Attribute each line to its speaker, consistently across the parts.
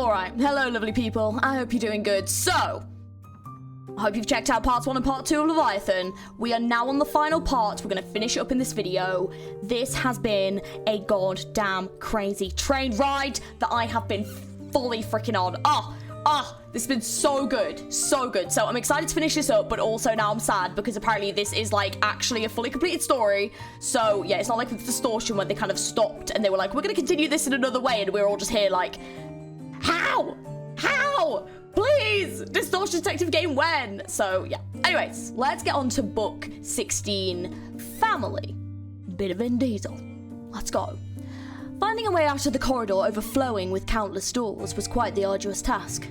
Speaker 1: Alright, hello lovely people, I hope you're doing good. So, I hope you've checked out parts 1 and part 2 of Leviathan. We are now on the final part. We're going to finish it up in this video. This has been a goddamn crazy train ride that I have been fully freaking on. This has been so good, so good. So I'm excited to finish this up, but also now I'm sad because apparently this is like actually a fully completed story. So yeah, it's not like with Distortion where they kind of stopped and they were like, we're going to continue this in another way. And we're all just here like, how? Please, Distortion Detective game when? So yeah, anyways, let's get on to book 16, Family. Bit of Vin Diesel. Let's go. Finding a way out of the corridor overflowing with countless doors was quite the arduous task.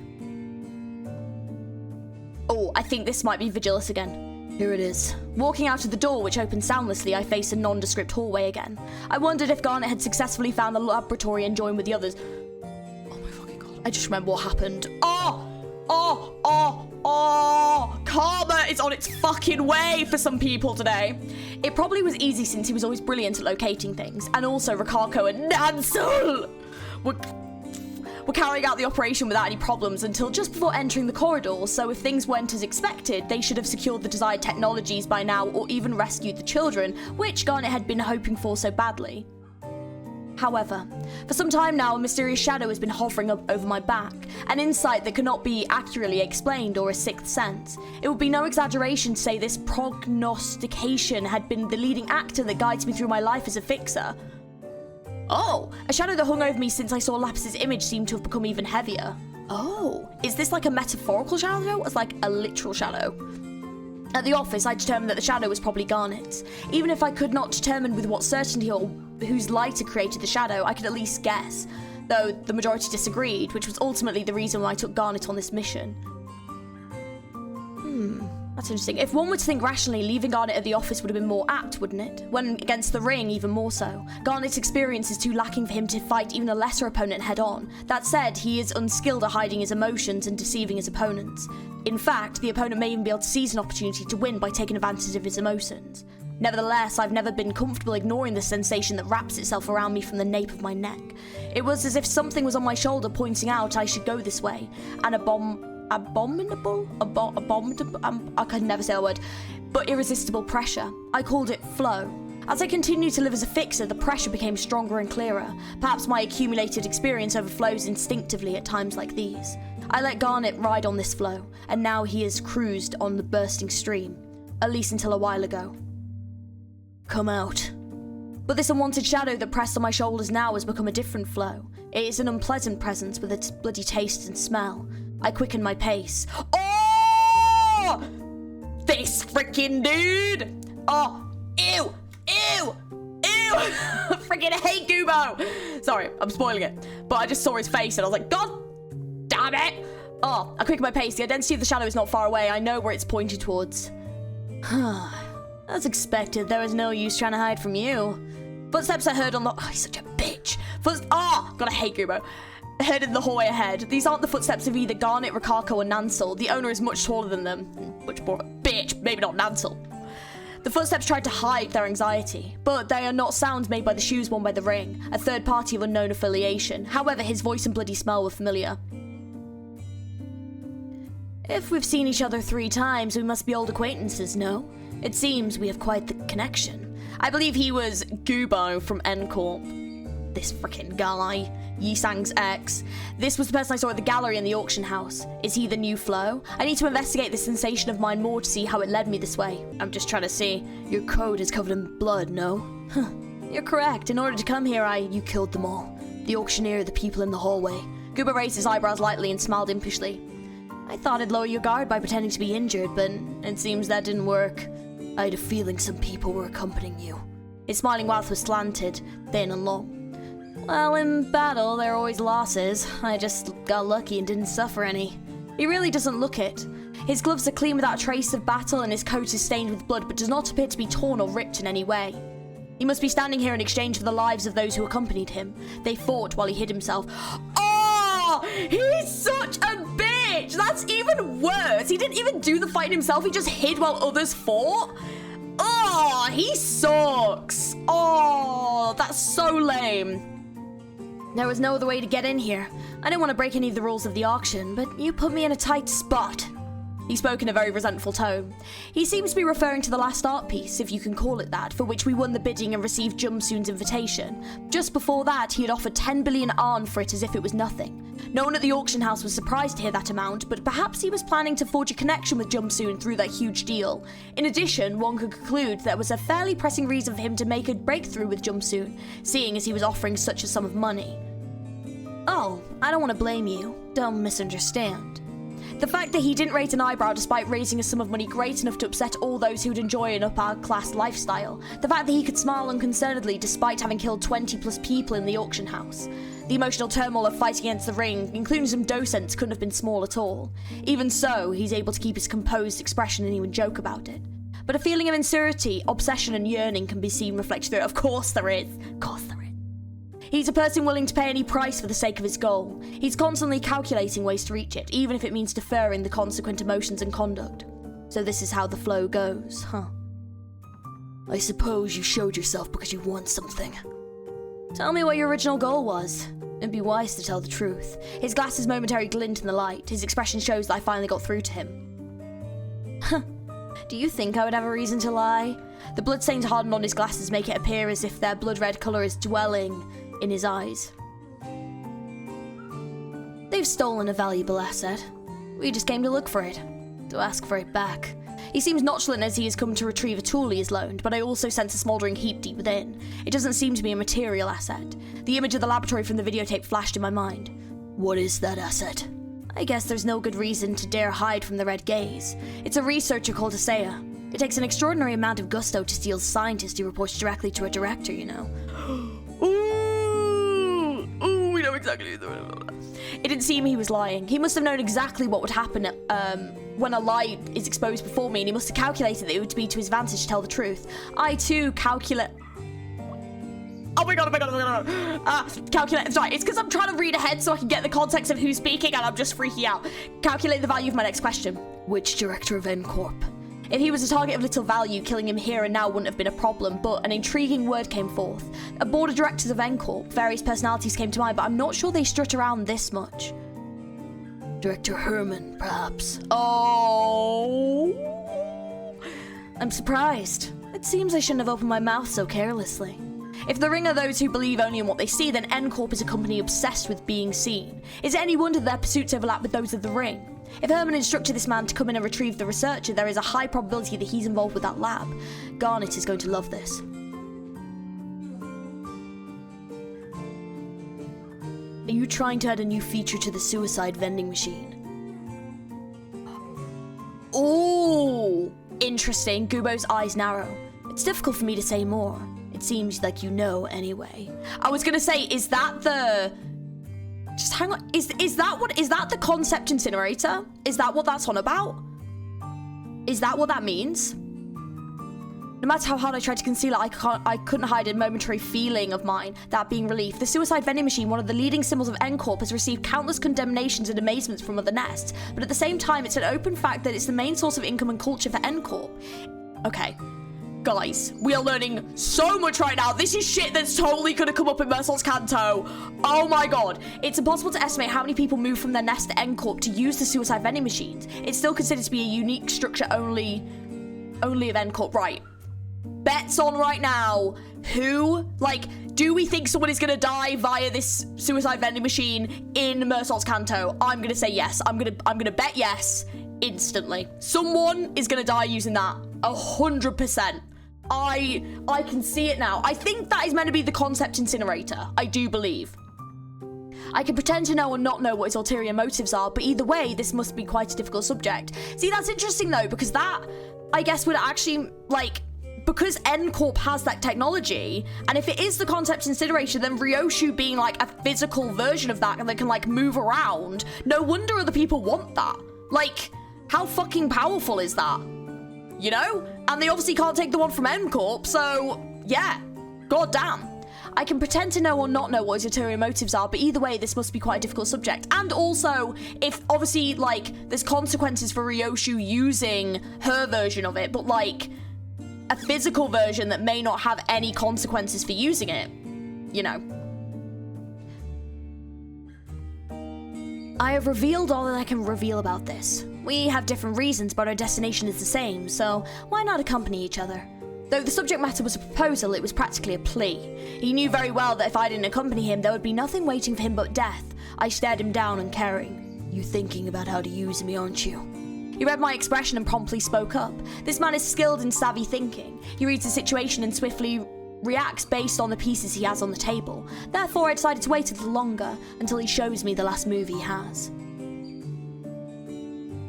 Speaker 1: Oh, I think this might be Vigilis again. Here it is. Walking out of the door, which opened soundlessly, I faced a nondescript hallway again. I wondered if Garnet had successfully found the laboratory and joined with the others. I just remember what happened. Karma is on its fucking way for some people today. It probably was easy since he was always brilliant at locating things. And also Rikako and Nansel were carrying out the operation without any problems until just before entering the corridor. So if things went as expected, they should have secured the desired technologies by now or even rescued the children, which Garnet had been hoping for so badly. However, for some time now, a mysterious shadow has been hovering over my back, an insight that cannot be accurately explained or a sixth sense. It would be no exaggeration to say this prognostication had been the leading actor that guides me through my life as a fixer. Oh, a shadow that hung over me since I saw Lapis's image seemed to have become even heavier. Oh, is this like a metaphorical shadow or like a literal shadow? At the office, I determined that the shadow was probably Garnet's. Even if I could not determine with what certainty or whose light had created the shadow, I could at least guess, though the majority disagreed, which was ultimately the reason why I took Garnet on this mission. That's interesting. If one were to think rationally, leaving Garnet at the office would have been more apt, wouldn't it? When against the ring, even more so. Garnet's experience is too lacking for him to fight even a lesser opponent head-on. That said, he is unskilled at hiding his emotions and deceiving his opponents. In fact, the opponent may even be able to seize an opportunity to win by taking advantage of his emotions. Nevertheless, I've never been comfortable ignoring the sensation that wraps itself around me from the nape of my neck. It was as if something was on my shoulder pointing out I should go this way. An abominable, I could never say that word, but irresistible pressure. I called it flow. As I continued to live as a fixer, the pressure became stronger and clearer. Perhaps my accumulated experience overflows instinctively at times like these. I let Garnet ride on this flow, and now he has cruised on the bursting stream, at least until a while ago. Come out. But this unwanted shadow that pressed on my shoulders now has become a different flow. It is an unpleasant presence with its bloody taste and smell. I quickened my pace. Oh! This freaking dude! Oh, ew! Freaking hate Gubo! Sorry, I'm spoiling it. But I just saw his face and I was like, God damn it! Oh, I quickened my pace. The identity of the shadow is not far away. I know where it's pointed towards. As expected, there is no use trying to hide from you. Footsteps I heard on the... Oh, he's such a bitch. God, I hate Gubo. Heard in the hallway ahead. These aren't the footsteps of either Garnet, Rikako, or Nansel. The owner is much taller than them. Much more of a bitch. Maybe not Nansel. The footsteps tried to hide their anxiety, but they are not sounds made by the shoes worn by the ring, a third party of unknown affiliation. However, his voice and bloody smell were familiar. If we've seen each other 3 times, we must be old acquaintances, no? It seems we have quite the connection. I believe he was Gubo from N-Corp. This frickin' guy. Yisang's ex. This was the person I saw at the gallery in the auction house. Is he the new Flo? I need to investigate this sensation of mine more to see how it led me this way. I'm just trying to see. Your coat is covered in blood, no? Huh. You're correct. In order to come here, you killed them all. The auctioneer, the people in the hallway. Gubo raised his eyebrows lightly and smiled impishly. I thought I'd lower your guard by pretending to be injured, but it seems that didn't work. I had a feeling some people were accompanying you. His smiling mouth was slanted, thin and long. Well, in battle, there are always losses. I just got lucky and didn't suffer any. He really doesn't look it. His gloves are clean without a trace of battle and his coat is stained with blood but does not appear to be torn or ripped in any way. He must be standing here in exchange for the lives of those who accompanied him. They fought while he hid himself. Oh! He's such a bitch! That's even worse! He didn't even do the fight himself, he just hid while others fought? Oh, he sucks! Oh, that's so lame. There was no other way to get in here. I don't want to break any of the rules of the auction, but you put me in a tight spot. He spoke in a very resentful tone. He seems to be referring to the last art piece, if you can call it that, for which we won the bidding and received Jumsoon's invitation. Just before that, he had offered 10 billion arn for it as if it was nothing. No one at the auction house was surprised to hear that amount, but perhaps he was planning to forge a connection with Jumsoon through that huge deal. In addition, one could conclude there was a fairly pressing reason for him to make a breakthrough with Jumsoon, seeing as he was offering such a sum of money. Oh, I don't want to blame you. Don't misunderstand. The fact that he didn't raise an eyebrow despite raising a sum of money great enough to upset all those who would enjoy an upper-class lifestyle. The fact that he could smile unconcernedly despite having killed 20+ people in the auction house. The emotional turmoil of fighting against the ring, including some docents, couldn't have been small at all. Even so, he's able to keep his composed expression and even joke about it. But a feeling of insurity, obsession and yearning can be seen reflected through it. Of course there is. Of course there is. He's a person willing to pay any price for the sake of his goal. He's constantly calculating ways to reach it, even if it means deferring the consequent emotions and conduct. So this is how the flow goes, huh? I suppose you showed yourself because you want something. Tell me what your original goal was. It'd be wise to tell the truth. His glasses momentary glint in the light. His expression shows that I finally got through to him. Do you think I would have a reason to lie? The bloodstains hardened on his glasses make it appear as if their blood-red colour is dwelling in his eyes. They've stolen a valuable asset. We just came to look for it, to ask for it back. He seems nonchalant as he has come to retrieve a tool he has loaned, but I also sense a smouldering heap deep within. It doesn't seem to be a material asset. The image of the laboratory from the videotape flashed in my mind. What is that asset? I guess there's no good reason to dare hide from the red gaze. It's a researcher called Asaya. It takes an extraordinary amount of gusto to steal a scientist who reports directly to a director, you know. Ooh, we know exactly. It didn't seem he was lying. He must have known exactly what would happen when a lie is exposed before me, and he must have calculated that it would be to his advantage to tell the truth. I too calculate. Oh my god. Calculate. Sorry, it's because I'm trying to read ahead so I can get the context of who's speaking, and I'm just freaking out. Calculate the value of my next question. Which director of N-Corp? If he was a target of little value, killing him here and now wouldn't have been a problem, but an intriguing word came forth. A board of directors of N-Corp. Various personalities came to mind, but I'm not sure they strut around this much. Director Herman, perhaps. Oh. I'm surprised. It seems I shouldn't have opened my mouth so carelessly. If the Ring are those who believe only in what they see, then N-Corp is a company obsessed with being seen. Is it any wonder their pursuits overlap with those of the Ring? If Herman instructed this man to come in and retrieve the researcher, there is a high probability that he's involved with that lab. Garnet is going to love this. Are you trying to add a new feature to the suicide vending machine? Ooh, interesting. Gubo's eyes narrow. It's difficult for me to say more. It seems like you know anyway. I was gonna say, is that the... Just hang on. Is that the concept incinerator? Is that what that's on about? Is that what that means? No matter how hard I tried to conceal it, I couldn't hide a momentary feeling of mine, that being relief. The suicide vending machine, one of the leading symbols of N-Corp, has received countless condemnations and amazements from other nests, but at the same time, it's an open fact that it's the main source of income and culture for N-Corp. Okay. Guys, we are learning so much right now. This is shit that's totally gonna come up in Mersault's Canto. Oh my god. It's impossible to estimate how many people move from their nest to N-Corp to use the suicide vending machines. It's still considered to be a unique structure only of N-Corp. Right. Bets on right now. Who? Like, do we think someone is gonna die via this suicide vending machine in Mersault's Canto? I'm gonna say yes. I'm gonna bet yes instantly. Someone is gonna die using that. 100%. I can see it now. I think that is meant to be the concept incinerator. I do believe. I can pretend to know or not know what his ulterior motives are, but either way, this must be quite a difficult subject. See, that's interesting though, because that, I guess, would actually, like, because N-Corp has that technology, and if it is the concept incinerator, then Ryoshu being like a physical version of that and that can like move around, no wonder other people want that. Like, how fucking powerful is that? You know? And they obviously can't take the one from N-Corp, so yeah. God damn. I can pretend to know or not know what his ulterior motives are, but either way, this must be quite a difficult subject. And also, if obviously, like, there's consequences for Ryoshu using her version of it, but like, a physical version that may not have any consequences for using it, you know. I have revealed all that I can reveal about this. We have different reasons, but our destination is the same, so why not accompany each other? Though the subject matter was a proposal, it was practically a plea. He knew very well that if I didn't accompany him, there would be nothing waiting for him but death. I stared him down, uncaring. "You're thinking about how to use me, aren't you?" He read my expression and promptly spoke up. This man is skilled in savvy thinking. He reads the situation and swiftly reacts based on the pieces he has on the table. Therefore, I decided to wait a little longer until he shows me the last move he has.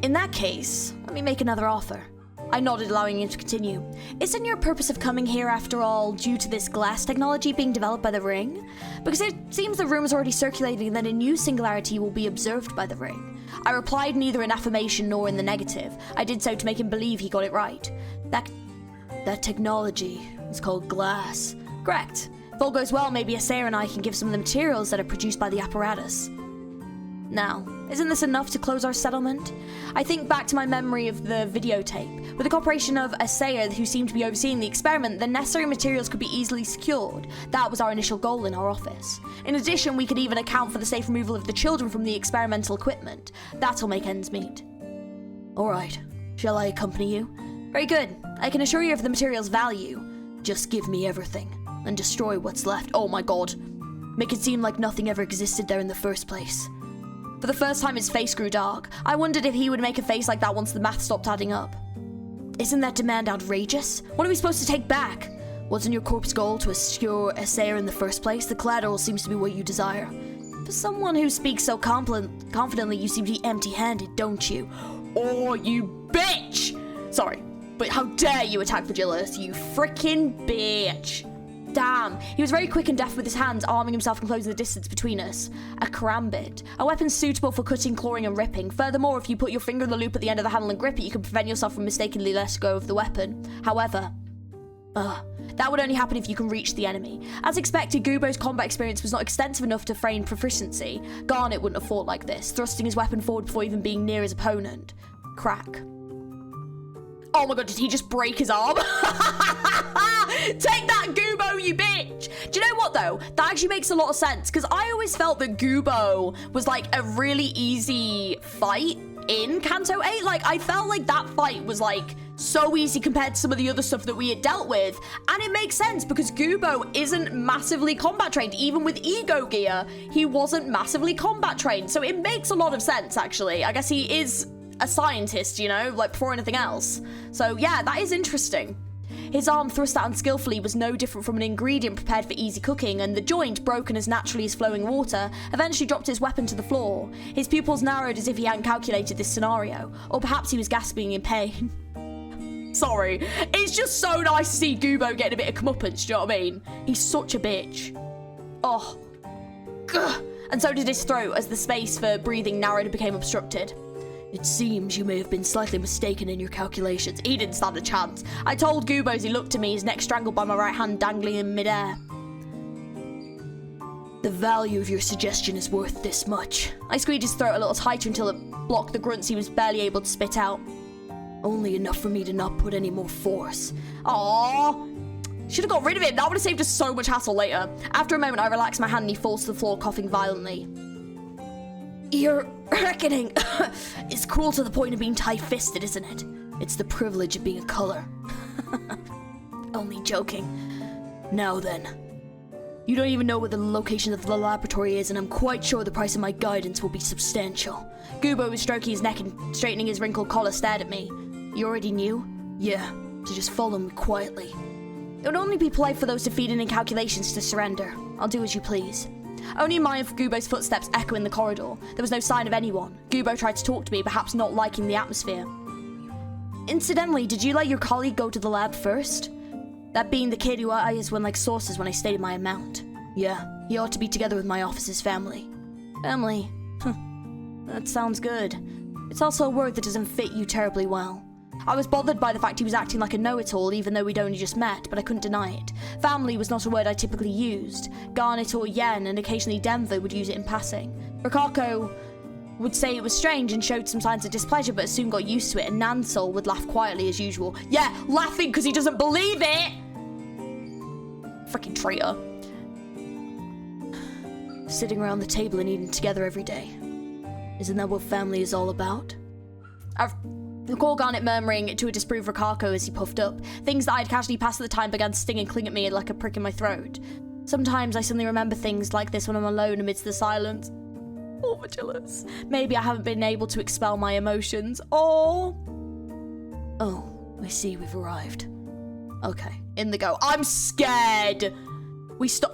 Speaker 1: "In that case, let me make another offer." I nodded, allowing him to continue. "Isn't your purpose of coming here, after all, due to this glass technology being developed by the Ring? Because it seems the rumors already circulating that a new singularity will be observed by the Ring." I replied neither in affirmation nor in the negative. I did so to make him believe he got it right. That technology is called glass. Correct. If all goes well, maybe Assayer and I can give some of the materials that are produced by the apparatus. Now, isn't this enough to close our settlement? I think back to my memory of the videotape. With the cooperation of Assayer, who seemed to be overseeing the experiment, the necessary materials could be easily secured. That was our initial goal in our office. In addition, we could even account for the safe removal of the children from the experimental equipment. That'll make ends meet. Alright, shall I accompany you? Very good. I can assure you of the material's value. Just give me everything, and destroy what's left. Oh my god. Make it seem like nothing ever existed there in the first place. For the first time, his face grew dark. I wondered if he would make a face like that once the math stopped adding up. Isn't that demand outrageous? What are we supposed to take back? Wasn't your corp's goal to secure Assayer in the first place? The collateral seems to be what you desire. For someone who speaks so confidently, you seem to be empty-handed, don't you? Oh, you bitch! Sorry, but how dare you attack Virgilius, you frickin' bitch! Damn, he was very quick and deft with his hands, arming himself and closing the distance between us. A karambit. A weapon suitable for cutting, clawing, and ripping. Furthermore, if you put your finger in the loop at the end of the handle and grip it, you can prevent yourself from mistakenly letting go of the weapon. However, that would only happen if you can reach the enemy. As expected, Gubo's combat experience was not extensive enough to feign proficiency. Garnet wouldn't have fought like this, thrusting his weapon forward before even being near his opponent. Crack. Oh my god, did he just break his arm? Take that, Gubo, you bitch! Do you know what, though? That actually makes a lot of sense, because I always felt that Gubo was, like, a really easy fight in Kanto 8. Like, I felt like that fight was, like, so easy compared to some of the other stuff that we had dealt with. And it makes sense, because Gubo isn't massively combat trained. Even with Ego Gear, he wasn't massively combat trained. So it makes a lot of sense, actually. I guess he is a scientist, you know, like, before anything else. So, yeah, that is interesting. His arm, thrust out unskillfully, was no different from an ingredient prepared for easy cooking, and the joint, broken as naturally as flowing water, eventually dropped his weapon to the floor. His pupils narrowed as if he hadn't calculated this scenario, or perhaps he was gasping in pain. Sorry, it's just so nice to see Gubo getting a bit of comeuppance, do you know what I mean? He's such a bitch. Oh. Gah. And so did his throat, as the space for breathing narrowed and became obstructed. It seems you may have been slightly mistaken in your calculations. He didn't stand a chance. I told Gubo as he looked at me, his neck strangled by my right hand dangling in midair. The value of your suggestion is worth this much. I squeezed his throat a little tighter until it blocked the grunts he was barely able to spit out. Only enough for me to not put any more force. Aww. Should have got rid of him. That would have saved us so much hassle later. After a moment, I relaxed my hand and he falls to the floor, coughing violently. Your reckoning is cruel to the point of being tight-fisted, isn't it? It's the privilege of being a color. Only joking. Now then. You don't even know where the location of the laboratory is, and I'm quite sure the price of my guidance will be substantial. Gubo was stroking his neck and straightening his wrinkled collar stared at me. You already knew? Yeah, so just follow me quietly. It would only be polite for those defeated in calculations to surrender. I'll do as you please. Only mine for Gubo's footsteps echo in the corridor. There was no sign of anyone. Gubo tried to talk to me, perhaps not liking the atmosphere. Incidentally, did you let your colleague go to the lab first? That being the kid who eyes went like saucers when I stated my amount. Yeah, he ought to be together with my office's family. Family? That sounds good. It's also a word that doesn't fit you terribly well. I was bothered by the fact he was acting like a know-it-all, even though we'd only just met, but I couldn't deny it. Family was not a word I typically used. Garnet or Yen, and occasionally Denver, would use it in passing. Rokako would say it was strange and showed some signs of displeasure, but soon got used to it, and Nansol would laugh quietly as usual. Yeah, laughing because he doesn't believe it! Freaking traitor. Sitting around the table and eating together every day. Isn't that what family is all about? I recall Garnet murmuring to a disproved Rokako as he puffed up. Things that I'd casually passed at the time began to sting and cling at me like a prick in my throat. Sometimes I suddenly remember things like this when I'm alone amidst the silence. Oh, Magillus. Maybe I haven't been able to expel my emotions. Oh, I see we've arrived. Okay, in the go. I'm scared.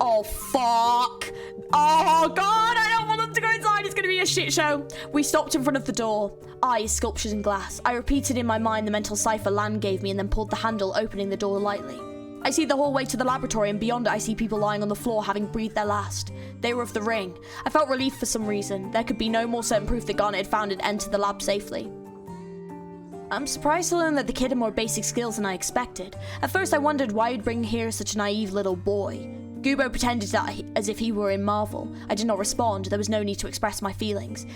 Speaker 1: Oh, fuck. Oh, God, I don't want them to go inside. It's going to be a shit show. We stopped in front of the door. Eyes, sculptures, and glass. I repeated in my mind the mental cipher Lan gave me and then pulled the handle, opening the door lightly. I see the hallway to the laboratory, and beyond it I see people lying on the floor having breathed their last. They were of the ring. I felt relief for some reason. There could be no more certain proof that Garnet had found and entered the lab safely. I'm surprised to learn that the kid had more basic skills than I expected. At first I wondered why he'd bring here such a naive little boy. Gubo pretended as if he were in Marvel. I did not respond. There was no need to express my feelings.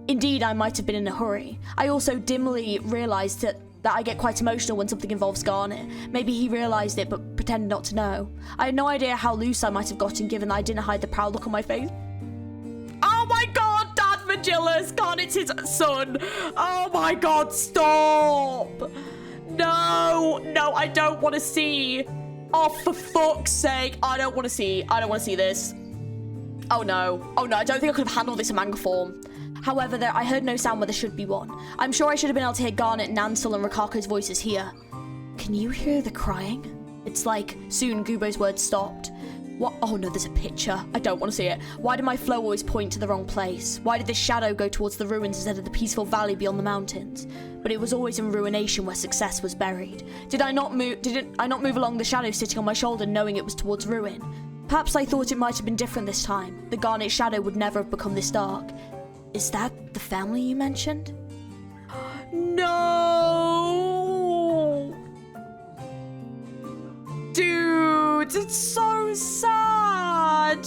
Speaker 1: Indeed, I might have been in a hurry. I also dimly realised that I get quite emotional when something involves Garnet. Maybe he realised it but pretended not to know. I had no idea how loose I might have gotten given that I didn't hide the proud look on my face. Oh my God, Dad Magillus! Garnet's his son! Oh my God, stop! No, I don't want to see. Oh, for fuck's sake, I don't want to see this. Oh no, I don't think I could have handled this in manga form. However, I heard no sound where there should be one. I'm sure I should have been able to hear Garnet, Nansel, and Rikako's voices here. Can you hear the crying? It's like, soon Gubo's words stopped. What? Oh no, there's a picture. I don't want to see it. Why did my flow always point to the wrong place? Why did this shadow go towards the ruins instead of the peaceful valley beyond the mountains? But it was always in ruination where success was buried. Didn't I not move along the shadow sitting on my shoulder knowing it was towards ruin? Perhaps I thought it might have been different this time. The Garnet shadow would never have become this dark. Is that the family you mentioned? No! Dude, it's so sad!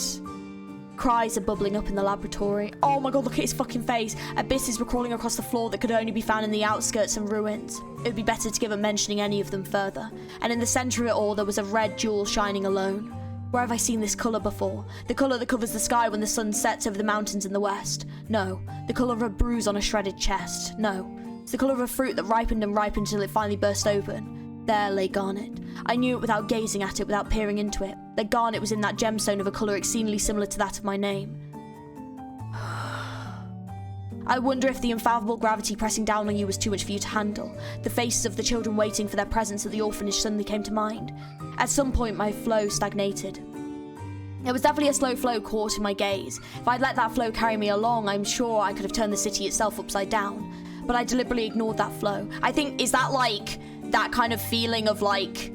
Speaker 1: Cries are bubbling up in the laboratory. Oh my God, look at his fucking face. Abysses were crawling across the floor that could only be found in the outskirts and ruins. It would be better to give up mentioning any of them further. And in the centre of it all, there was a red jewel shining alone. Where have I seen this colour before? The colour that covers the sky when the sun sets over the mountains in the west? No. The colour of a bruise on a shredded chest? No. It's the colour of a fruit that ripened and ripened until it finally burst open. There lay Garnet. I knew it without gazing at it, without peering into it. That Garnet was in that gemstone of a colour exceedingly similar to that of my name. I wonder if the infallible gravity pressing down on you was too much for you to handle. The faces of the children waiting for their presents at the orphanage suddenly came to mind. At some point, my flow stagnated. It was definitely a slow flow caught in my gaze. If I'd let that flow carry me along, I'm sure I could have turned the city itself upside down. But I deliberately ignored that flow. I think, is that like that kind of feeling of like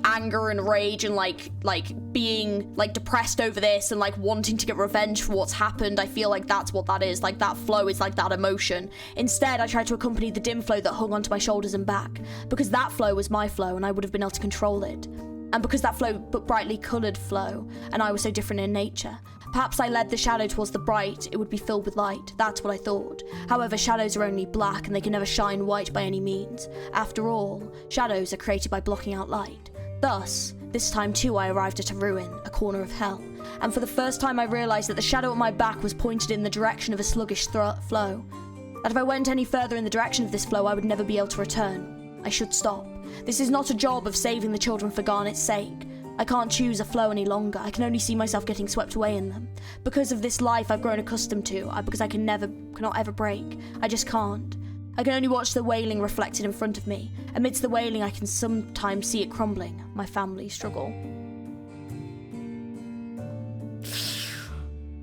Speaker 1: anger and rage and like being like depressed over this and like wanting to get revenge for what's happened? I feel like that's what that is. Like that flow is like that emotion. Instead, I tried to accompany the dim flow that hung onto my shoulders and back, because that flow was my flow and I would have been able to control it. And because that flow but brightly coloured flow and I was so different in nature, perhaps I led the shadow towards the bright, it would be filled with light. That's what I thought. However, shadows are only black and they can never shine white by any means. After all, shadows are created by blocking out light. Thus, this time too I arrived at a ruin, a corner of hell. And for the first time I realised that the shadow at my back was pointed in the direction of a sluggish flow. That if I went any further in the direction of this flow, I would never be able to return. I should stop. This is not a job of saving the children for Garnet's sake. I can't choose a flow any longer. I can only see myself getting swept away in them. Because of this life I've grown accustomed to, because I cannot ever break. I just can't. I can only watch the wailing reflected in front of me. Amidst the wailing, I can sometimes see it crumbling. My family struggle.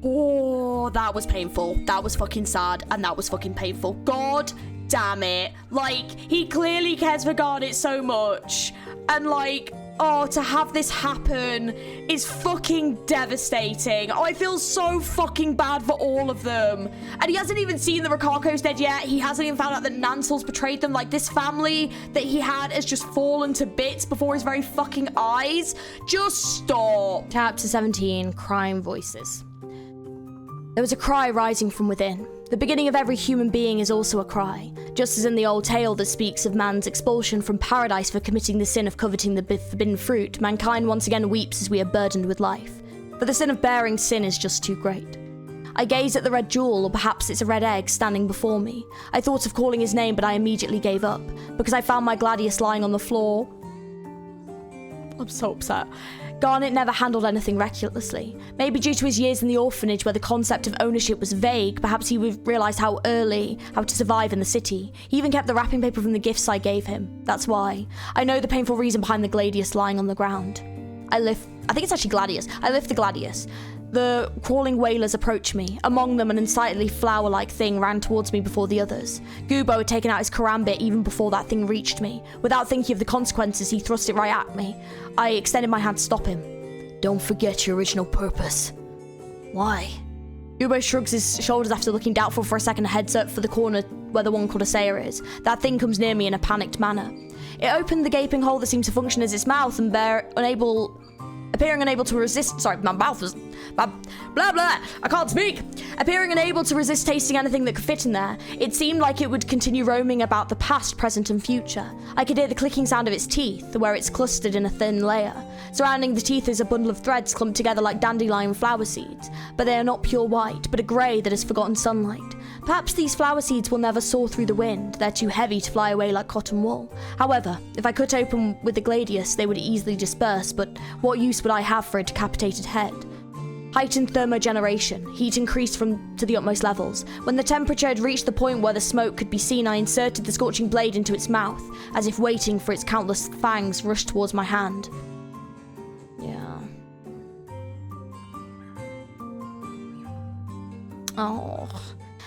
Speaker 1: Oh, that was painful. That was fucking sad, and that was fucking painful. God damn it. Like, he clearly cares for Garnet so much. And like, oh, to have this happen is fucking devastating. Oh, I feel so fucking bad for all of them. And he hasn't even seen the Rikako's dead yet. He hasn't even found out that Nansel's betrayed them. Like, this family that he had has just fallen to bits before his very fucking eyes. Just stop. Chapter 17, Crime Voices. There was a cry rising from within. The beginning of every human being is also a cry. Just as in the old tale that speaks of man's expulsion from paradise for committing the sin of coveting the forbidden fruit, mankind once again weeps as we are burdened with life. But the sin of bearing sin is just too great. I gaze at the red jewel, or perhaps it's a red egg, standing before me. I thought of calling his name, but I immediately gave up, because I found my gladius lying on the floor. I'm so upset. Garnet never handled anything recklessly. Maybe due to his years in the orphanage where the concept of ownership was vague, perhaps he realised how to survive in the city. He even kept the wrapping paper from the gifts I gave him. That's why. I know the painful reason behind the gladius lying on the ground. I think it's actually gladius. I lift the gladius. The crawling whalers approached me. Among them, an unsightly flower-like thing ran towards me before the others. Gubo had taken out his karambit even before that thing reached me. Without thinking of the consequences, he thrust it right at me. I extended my hand to stop him. Don't forget your original purpose. Why? Gubo shrugs his shoulders after looking doubtful for a second and heads up for the corner where the one called a Sayer is. That thing comes near me in a panicked manner. It opened the gaping hole that seemed to function as its mouth and appearing unable to resist. Sorry, my mouth was blah blah. I can't speak. Appearing unable to resist tasting anything that could fit in there, it seemed like it would continue roaming about the past, present, and future. I could hear the clicking sound of its teeth, where it's clustered in a thin layer. Surrounding the teeth is a bundle of threads clumped together like dandelion flower seeds, but they are not pure white, but a grey that has forgotten sunlight. Perhaps these flower seeds will never soar through the wind. They're too heavy to fly away like cotton wool. However, if I cut open with the gladius, they would easily disperse, but what use would I have for a decapitated head? Heightened thermogeneration. Heat increased to the utmost levels. When the temperature had reached the point where the smoke could be seen, I inserted the scorching blade into its mouth, as if waiting for its countless fangs rushed towards my hand. Yeah. Oh.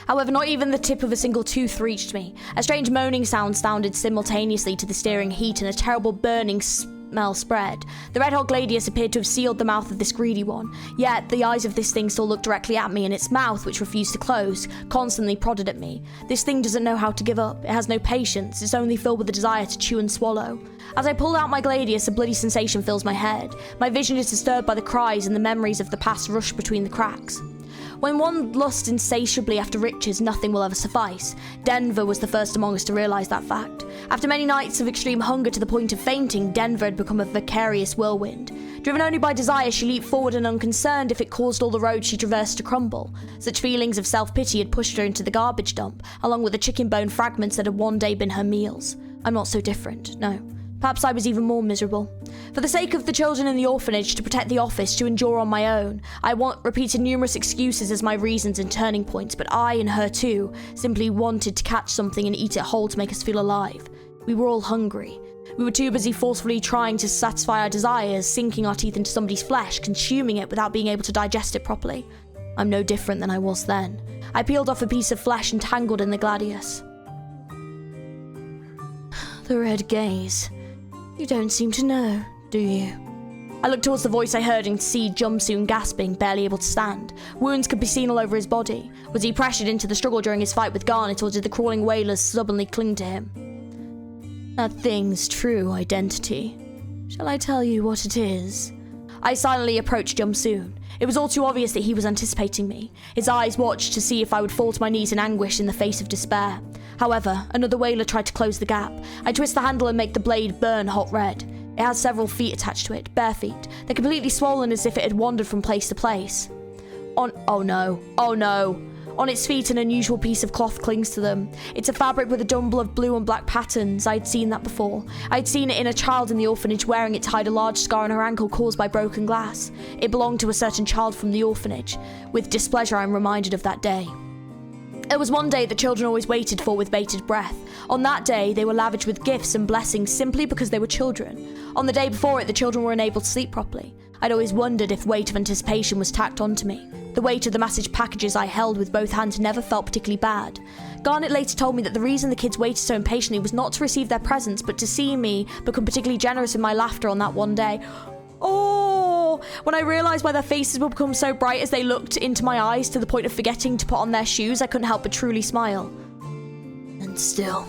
Speaker 1: However, not even the tip of a single tooth reached me. A strange moaning sound sounded simultaneously to the searing heat, and a terrible burning smell spread. The red-hot gladius appeared to have sealed the mouth of this greedy one, yet the eyes of this thing still looked directly at me, and its mouth, which refused to close, constantly prodded at me. This thing doesn't know how to give up. It has no patience. It's only filled with the desire to chew and swallow. As I pull out my gladius, a bloody sensation fills my head. My vision is disturbed by the cries, and the memories of the past rush between the cracks. When one lusts insatiably after riches, nothing will ever suffice. Denver was the first among us to realise that fact. After many nights of extreme hunger to the point of fainting, Denver had become a vicarious whirlwind. Driven only by desire, she leaped forward and unconcerned if it caused all the roads she traversed to crumble. Such feelings of self-pity had pushed her into the garbage dump, along with the chicken bone fragments that had one day been her meals. I'm not so different, no. Perhaps I was even more miserable. For the sake of the children in the orphanage, to protect the office, to endure on my own, I repeated numerous excuses as my reasons and turning points, but I, and her too, simply wanted to catch something and eat it whole to make us feel alive. We were all hungry. We were too busy forcefully trying to satisfy our desires, sinking our teeth into somebody's flesh, consuming it without being able to digest it properly. I'm no different than I was then. I peeled off a piece of flesh and tangled in the gladius. The red gaze. You don't seem to know, do you? I looked towards the voice I heard and see Jumsoon gasping, barely able to stand. Wounds could be seen all over his body. Was he pressured into the struggle during his fight with Garnet, or did the crawling whalers stubbornly cling to him? That thing's true identity. Shall I tell you what it is? I silently approached Jumsoon. It was all too obvious that he was anticipating me. His eyes watched to see if I would fall to my knees in anguish in the face of despair. However, another whaler tried to close the gap. I twist the handle and make the blade burn hot red. It has several feet attached to it, bare feet. They're completely swollen as if it had wandered from place to place. Oh no. On its feet, an unusual piece of cloth clings to them. It's a fabric with a jumble of blue and black patterns. I'd seen that before. I'd seen it in a child in the orphanage wearing it to hide a large scar on her ankle caused by broken glass. It belonged to a certain child from the orphanage. With displeasure, I'm reminded of that day. There was one day that children always waited for with bated breath. On that day, they were lavished with gifts and blessings simply because they were children. On the day before it, the children were unable to sleep properly. I'd always wondered if weight of anticipation was tacked onto me. The weight of the massive packages I held with both hands never felt particularly bad. Garnet later told me that the reason the kids waited so impatiently was not to receive their presents, but to see me become particularly generous in my laughter on that one day. Oh, when I realised why their faces would become so bright as they looked into my eyes to the point of forgetting to put on their shoes, I couldn't help but truly smile. And still,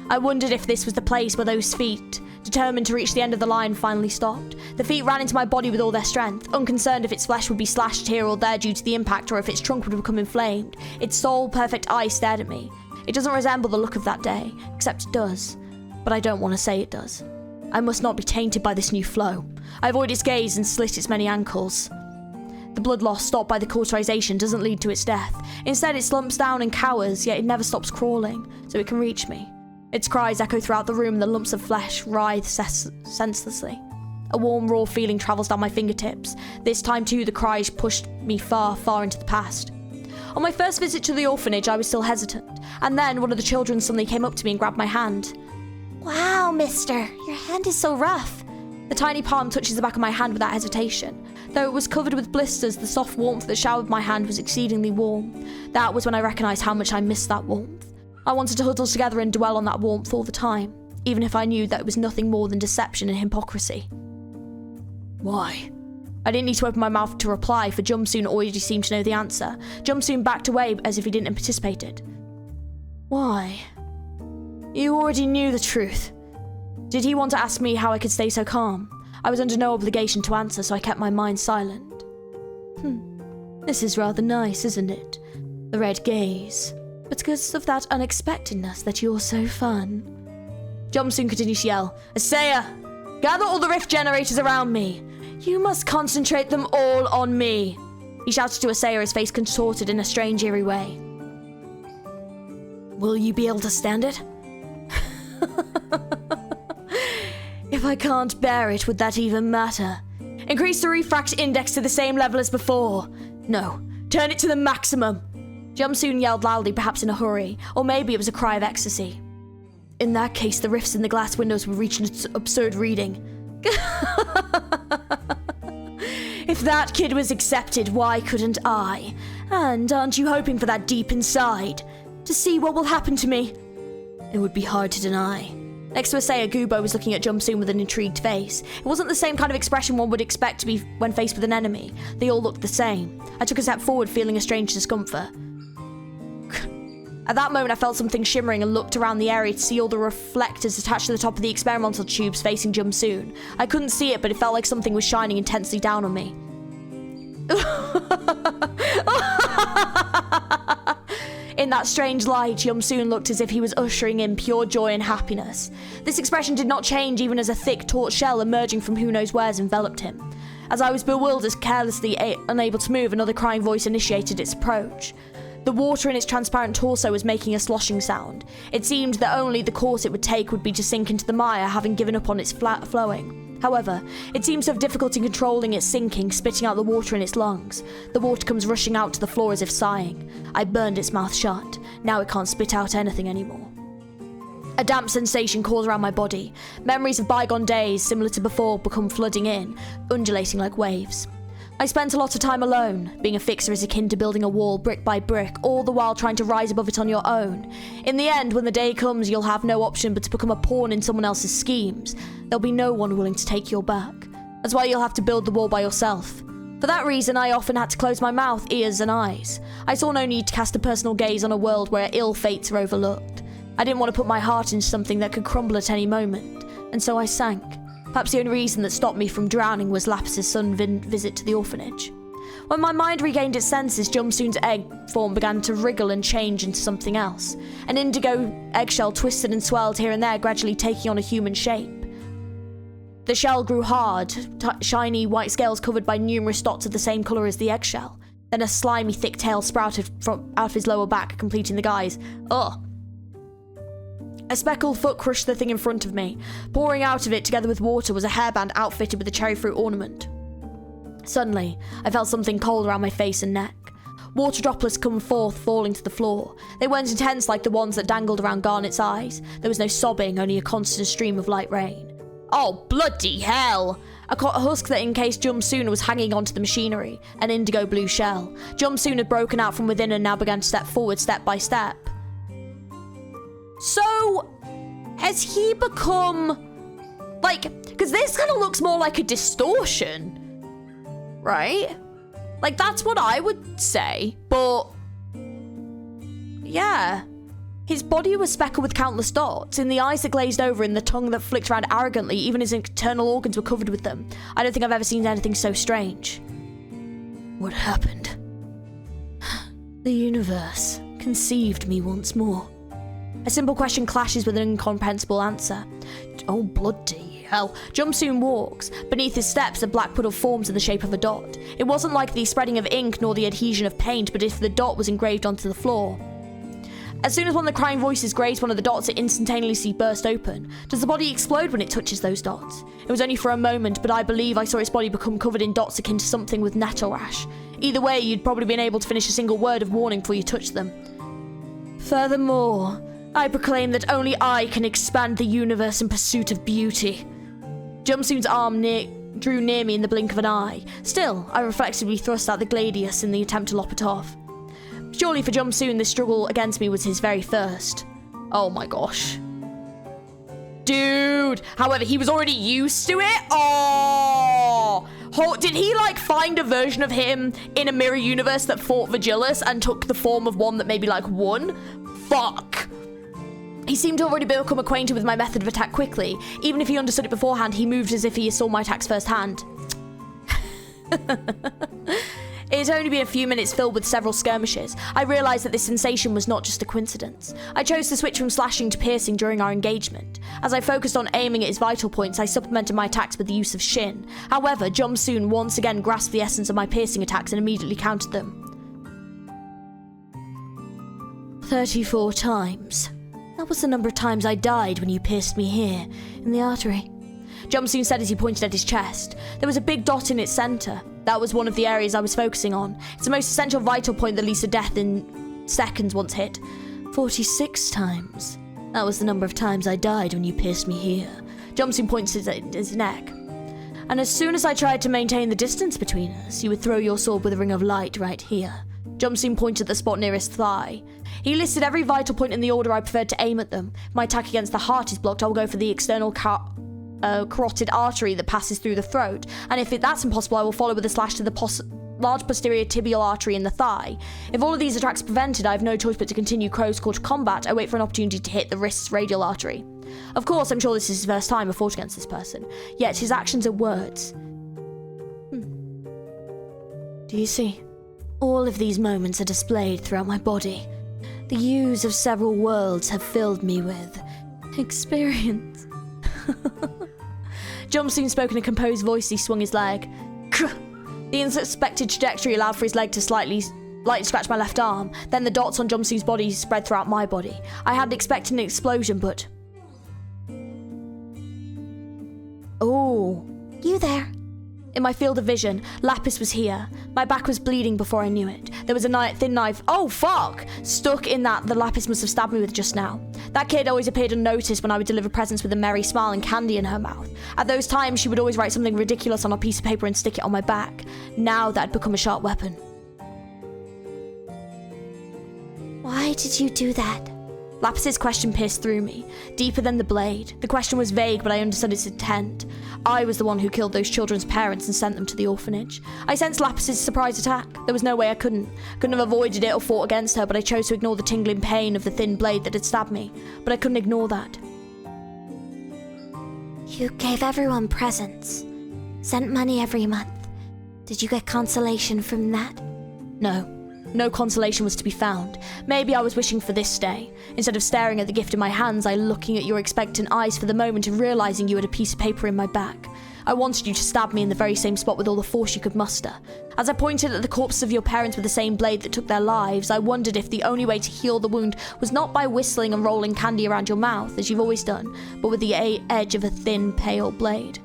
Speaker 1: I wondered if this was the place where those feet, determined to reach the end of the line, finally stopped. The feet ran into my body with all their strength, unconcerned if its flesh would be slashed here or there due to the impact or if its trunk would become inflamed. Its sole, perfect eye stared at me. It doesn't resemble the look of that day, except it does. But I don't want to say it does. I must not be tainted by this new flow. I avoid its gaze and slit its many ankles. The blood loss stopped by the cauterization doesn't lead to its death. Instead, it slumps down and cowers, yet it never stops crawling, so it can reach me. Its cries echo throughout the room and the lumps of flesh writhe senselessly. A warm, raw feeling travels down my fingertips. This time too, the cries pushed me far, far into the past. On my first visit to the orphanage, I was still hesitant, and then one of the children suddenly came up to me and grabbed my hand. "Wow, mister, your hand is so rough." The tiny palm touches the back of my hand without hesitation. Though it was covered with blisters, the soft warmth that showered my hand was exceedingly warm. That was when I recognised how much I missed that warmth. I wanted to huddle together and dwell on that warmth all the time, even if I knew that it was nothing more than deception and hypocrisy. Why? I didn't need to open my mouth to reply, for Jumsoon already seemed to know the answer. Jumsoon backed away as if he didn't anticipate it. Why? You already knew the truth. Did he want to ask me how I could stay so calm? I was under no obligation to answer, so I kept my mind silent. This is rather nice, isn't it? The red gaze. But because of that unexpectedness that you're so fun. Jumsoon continues to yell, "Asaya! Gather all the rift generators around me! You must concentrate them all on me!" He shouted to Asaya, his face contorted in a strange, eerie way. Will you be able to stand it? If I can't bear it, would that even matter? Increase the refract index to the same level as before. No, turn it to the maximum. Jumsoon yelled loudly, perhaps in a hurry, or maybe it was a cry of ecstasy. In that case, the rifts in the glass windows would reach an absurd reading. If that kid was accepted, why couldn't I? And aren't you hoping for that deep inside? To see what will happen to me? It would be hard to deny. Next to Asaya, Gubo was looking at Jumsoon with an intrigued face. It wasn't the same kind of expression one would expect to be when faced with an enemy. They all looked the same. I took a step forward, feeling a strange discomfort. At that moment, I felt something shimmering and looked around the area to see all the reflectors attached to the top of the experimental tubes facing Jumsoon. I couldn't see it, but it felt like something was shining intensely down on me. In that strange light, Jumsoon looked as if he was ushering in pure joy and happiness. This expression did not change even as a thick, taut shell emerging from who knows where's enveloped him. As I was bewildered, carelessly unable to move, another crying voice initiated its approach. The water in its transparent torso was making a sloshing sound. It seemed that only the course it would take would be to sink into the mire, having given up on its flowing. However, it seems to have difficulty controlling its sinking, spitting out the water in its lungs. The water comes rushing out to the floor as if sighing. I burned its mouth shut. Now it can't spit out anything anymore. A damp sensation crawls around my body. Memories of bygone days, similar to before, become flooding in, undulating like waves. I spent a lot of time alone. Being a fixer is akin to building a wall brick by brick, all the while trying to rise above it on your own. In the end, when the day comes, you'll have no option but to become a pawn in someone else's schemes. There'll be no one willing to take your back. That's why you'll have to build the wall by yourself. For that reason, I often had to close my mouth, ears and eyes. I saw no need to cast a personal gaze on a world where ill fates are overlooked. I didn't want to put my heart into something that could crumble at any moment, and so I sank. Perhaps the only reason that stopped me from drowning was Lapis' sudden visit to the orphanage. When my mind regained its senses, Jumsoon's egg form began to wriggle and change into something else. An indigo eggshell twisted and swelled here and there, gradually taking on a human shape. The shell grew hard, shiny white scales covered by numerous dots of the same colour as the eggshell. Then a slimy, thick tail sprouted out of his lower back, completing the guise. Ugh! A speckled foot crushed the thing in front of me. Pouring out of it, together with water, was a hairband outfitted with a cherry fruit ornament. Suddenly, I felt something cold around my face and neck. Water droplets come forth, falling to the floor. They weren't intense like the ones that dangled around Garnet's eyes. There was no sobbing, only a constant stream of light rain. Oh, bloody hell! I caught a husk that encased Jumsoon was hanging onto the machinery, an indigo blue shell. Jumsoon had broken out from within and now began to step forward step by step. So, has he become, like, because this kind of looks more like a distortion, right? Like, that's what I would say, but, yeah. His body was speckled with countless dots, in the eyes that glazed over, in the tongue that flicked around arrogantly, even his internal organs were covered with them. I don't think I've ever seen anything so strange. What happened? The universe conceived me once more. A simple question clashes with an incomprehensible answer. Oh, bloody hell. Jum soon walks. Beneath his steps, a black puddle forms in the shape of a dot. It wasn't like the spreading of ink nor the adhesion of paint, but if the dot was engraved onto the floor. As soon as one of the crying voices grazed one of the dots, it instantaneously burst open. Does the body explode when it touches those dots? It was only for a moment, but I believe I saw its body become covered in dots akin to something with nettle rash. Either way, you'd probably been able to finish a single word of warning before you touched them. Furthermore, I proclaim that only I can expand the universe in pursuit of beauty. Jumsoon's arm drew near me in the blink of an eye. Still, I reflexively thrust out the gladius in the attempt to lop it off. Surely for Jumsoon, this struggle against me was his very first. Oh my gosh. Dude! However, he was already used to it? Oh! Did he, like, find a version of him in a mirror universe that fought Vigilus and took the form of one that maybe, like, won? Fuck! He seemed to already become acquainted with my method of attack quickly. Even if he understood it beforehand, he moved as if he saw my attacks firsthand. It had only been a few minutes filled with several skirmishes. I realised that this sensation was not just a coincidence. I chose to switch from slashing to piercing during our engagement. As I focused on aiming at his vital points, I supplemented my attacks with the use of Shin. However, Jumsoon once again grasped the essence of my piercing attacks and immediately countered them. 34 times. That was the number of times I died when you pierced me here, in the artery. Jumsoon said as he pointed at his chest. There was a big dot in its centre. That was one of the areas I was focusing on. It's the most essential vital point that leads to death in seconds once hit. 46 times. That was the number of times I died when you pierced me here. Jumsoon pointed at his neck. And as soon as I tried to maintain the distance between us, you would throw your sword with a ring of light right here. Jumsoon pointed at the spot near his thigh. He listed every vital point in the order I preferred to aim at them. If my attack against the heart is blocked, I will go for the external carotid artery that passes through the throat, and if that's impossible, I will follow with a slash to the large posterior tibial artery in the thigh. If all of these attacks are prevented, I have no choice but to continue close quarter combat. I wait for an opportunity to hit the wrist's radial artery. Of course, I'm sure this is his first time I fought against this person, yet his actions are words. Do you see? All of these moments are displayed throughout my body. The hues of several worlds have filled me with experience. Jumsoon spoke in a composed voice as he swung his leg. The unsuspected trajectory allowed for his leg to lightly scratch my left arm. Then the dots on Jumsoon's body spread throughout my body. I hadn't expected an explosion, but... Oh, you there? In my field of vision, Lapis was here. My back was bleeding before I knew it. There was a thin knife, oh fuck, stuck in that the Lapis must have stabbed me with just now. That kid always appeared unnoticed when I would deliver presents with a merry smile and candy in her mouth. At those times, she would always write something ridiculous on a piece of paper and stick it on my back. Now that had become a sharp weapon. Why did you do that? Lapis's question pierced through me, deeper than the blade. The question was vague, but I understood its intent. I was the one who killed those children's parents and sent them to the orphanage. I sensed Lapis's surprise attack. There was no way I couldn't have avoided it or fought against her, but I chose to ignore the tingling pain of the thin blade that had stabbed me. But I couldn't ignore that. You gave everyone presents. Sent money every month. Did you get consolation from that? No. No consolation was to be found. Maybe I was wishing for this day. Instead of staring at the gift in my hands, I looking at your expectant eyes for the moment of realizing you had a piece of paper in my back. I wanted you to stab me in the very same spot with all the force you could muster. As I pointed at the corpses of your parents with the same blade that took their lives, I wondered if the only way to heal the wound was not by whistling and rolling candy around your mouth, as you've always done, but with the edge of a thin, pale blade.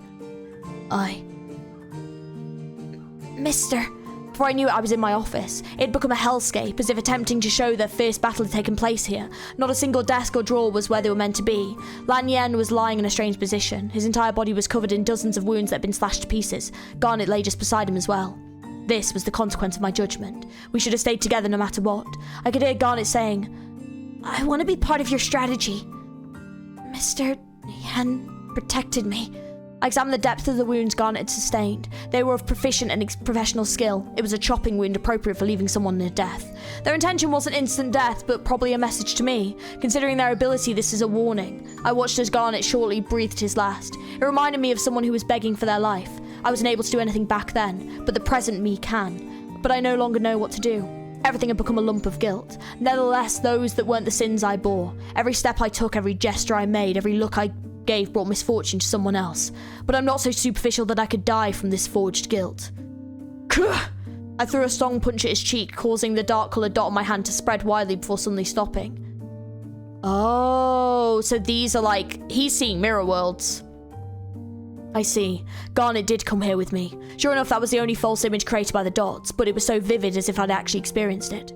Speaker 1: Mister... Before I knew it, I was in my office. It had become a hellscape, as if attempting to show that fierce battle had taken place here. Not a single desk or drawer was where they were meant to be. Lan Yen was lying in a strange position. His entire body was covered in dozens of wounds that had been slashed to pieces. Garnet lay just beside him as well. This was the consequence of my judgment. We should have stayed together no matter what. I could hear Garnet saying, I want to be part of your strategy. Mr. Yen protected me. I examined the depth of the wounds Garnet had sustained. They were of proficient and professional skill. It was a chopping wound appropriate for leaving someone near death. Their intention wasn't instant death, but probably a message to me. Considering their ability, this is a warning. I watched as Garnet shortly breathed his last. It reminded me of someone who was begging for their life. I wasn't able to do anything back then, but the present me can. But I no longer know what to do. Everything had become a lump of guilt. Nevertheless, those that weren't the sins I bore. Every step I took, every gesture I made, every look I gave brought misfortune to someone else, but I'm not so superficial that I could die from this forged guilt. I threw a strong punch at his cheek, causing the dark-coloured dot on my hand to spread widely before suddenly stopping. Oh, so these are like... He's seeing mirror worlds. I see. Garnet did come here with me. Sure enough, that was the only false image created by the dots, but it was so vivid as if I'd actually experienced it.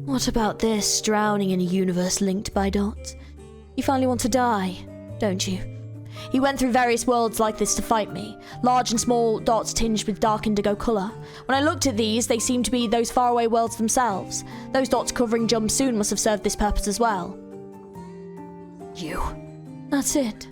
Speaker 1: What about this, drowning in a universe linked by dots? You finally want to die, don't you? He went through various worlds like this to fight me, large and small dots tinged with dark indigo colour. When I looked at these, they seemed to be those faraway worlds themselves. Those dots covering Jumsoon must have served this purpose as well. You. That's it.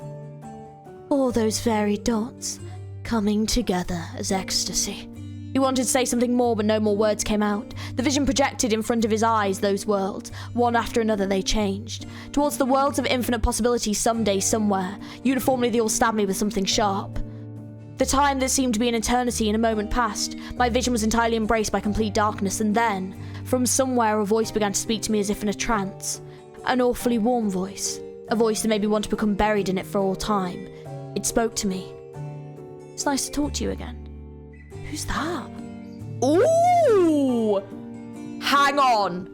Speaker 1: All those varied dots, coming together as ecstasy. He wanted to say something more, but no more words came out. The vision projected in front of his eyes, those worlds. One after another, they changed. Towards the worlds of infinite possibility someday, somewhere. Uniformly, they all stabbed me with something sharp. The time that seemed to be an eternity in a moment passed. My vision was entirely embraced by complete darkness, and then, from somewhere, a voice began to speak to me as if in a trance. An awfully warm voice. A voice that made me want to become buried in it for all time. It spoke to me. It's nice to talk to you again. Who's that? Ooh! Hang on.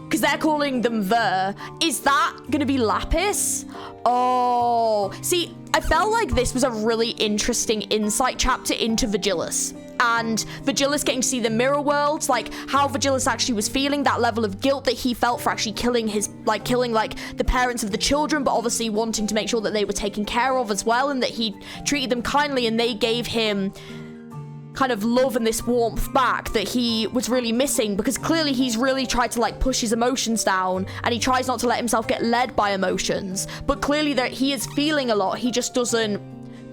Speaker 1: Because they're calling them the. Is that going to be Lapis? Oh. See, I felt like this was a really interesting insight chapter into Vigilus. And Vigilus getting to see the mirror worlds, like how Vigilus actually was feeling, that level of guilt that he felt for actually killing the parents of the children, but obviously wanting to make sure that they were taken care of as well, and that he treated them kindly and they gave him kind of love and this warmth back that he was really missing, because clearly he's really tried to like push his emotions down, and he tries not to let himself get led by emotions, but clearly that he is feeling a lot. He just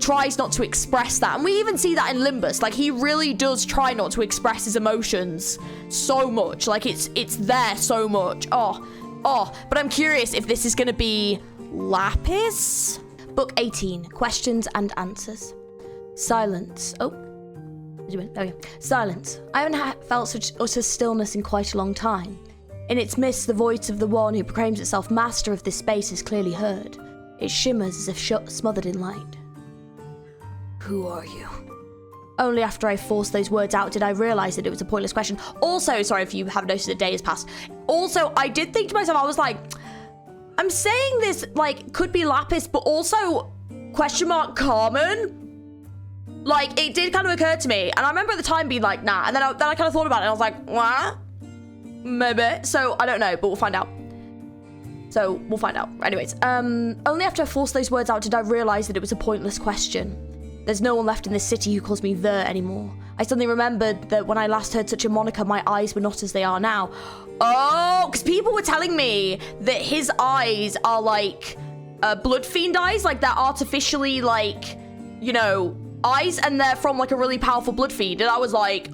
Speaker 1: tries not to express that. And we even see that in Limbus. Like, he really does try not to express his emotions so much. Like, it's there so much. But I'm curious if this is going to be Lapis? Book 18, Questions and Answers. Silence. Oh. There we go. Silence. I haven't felt such utter stillness in quite a long time. In its midst, the voice of the one who proclaims itself master of this space is clearly heard. It shimmers as if smothered in light. Who are you? Only after I forced those words out did I realise that it was a pointless question. Also, sorry if you haven't noticed, the day has passed. Also, I did think to myself, I was like, I'm saying this, like, could be Lapis, but also, question mark, Carmen? Like, it did kind of occur to me, and I remember at the time being like, nah, and then I kind of thought about it, and I was like, what? Maybe. So, I don't know, but we'll find out. Anyways, only after I forced those words out did I realise that it was a pointless question. There's no one left in this city who calls me the anymore. I suddenly remembered that when I last heard such a moniker, my eyes were not as they are now. Oh, because people were telling me that his eyes are like blood fiend eyes, like they're artificially like, you know, eyes, and they're from like a really powerful blood fiend. And I was like,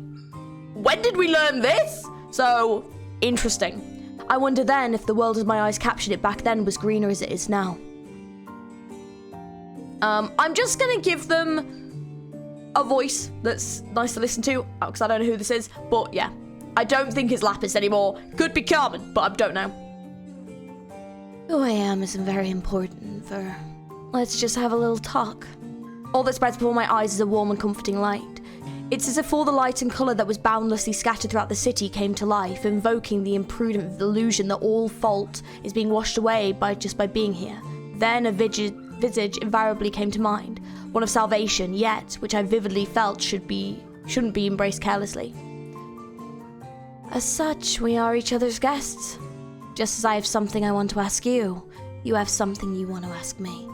Speaker 1: when did we learn this? So, interesting. I wonder then if the world as my eyes captured it back then was greener as it is now. I'm just gonna give them a voice that's nice to listen to, because I don't know who this is, but yeah. I don't think it's Lapis anymore. Could be Carmen, but I don't know. Who I am isn't very important, Ver. Let's just have a little talk. All that spreads before my eyes is a warm and comforting light. It's as if all the light and colour that was boundlessly scattered throughout the city came to life, invoking the imprudent illusion that all fault is being washed away by being here. Then a visage invariably came to mind, one of salvation, yet which I vividly felt shouldn't be embraced carelessly. As such, we are each other's guests. Just as I have something I want to ask you, you have something you want to ask me.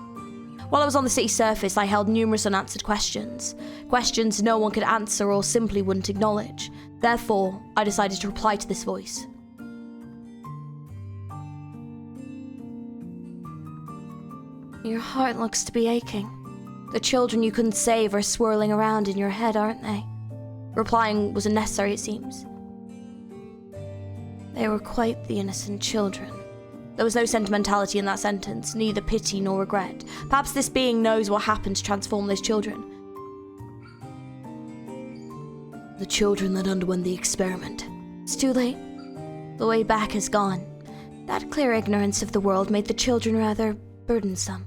Speaker 1: While I was on the city surface, I held numerous unanswered questions. Questions no one could answer or simply wouldn't acknowledge. Therefore, I decided to reply to this voice. Your heart looks to be aching. The children you couldn't save are swirling around in your head, aren't they? Replying was unnecessary, it seems. They were quite the innocent children. There was no sentimentality in that sentence, neither pity nor regret. Perhaps this being knows what happened to transform those children. The children that underwent the experiment. It's too late. The way back is gone. That clear ignorance of the world made the children rather burdensome.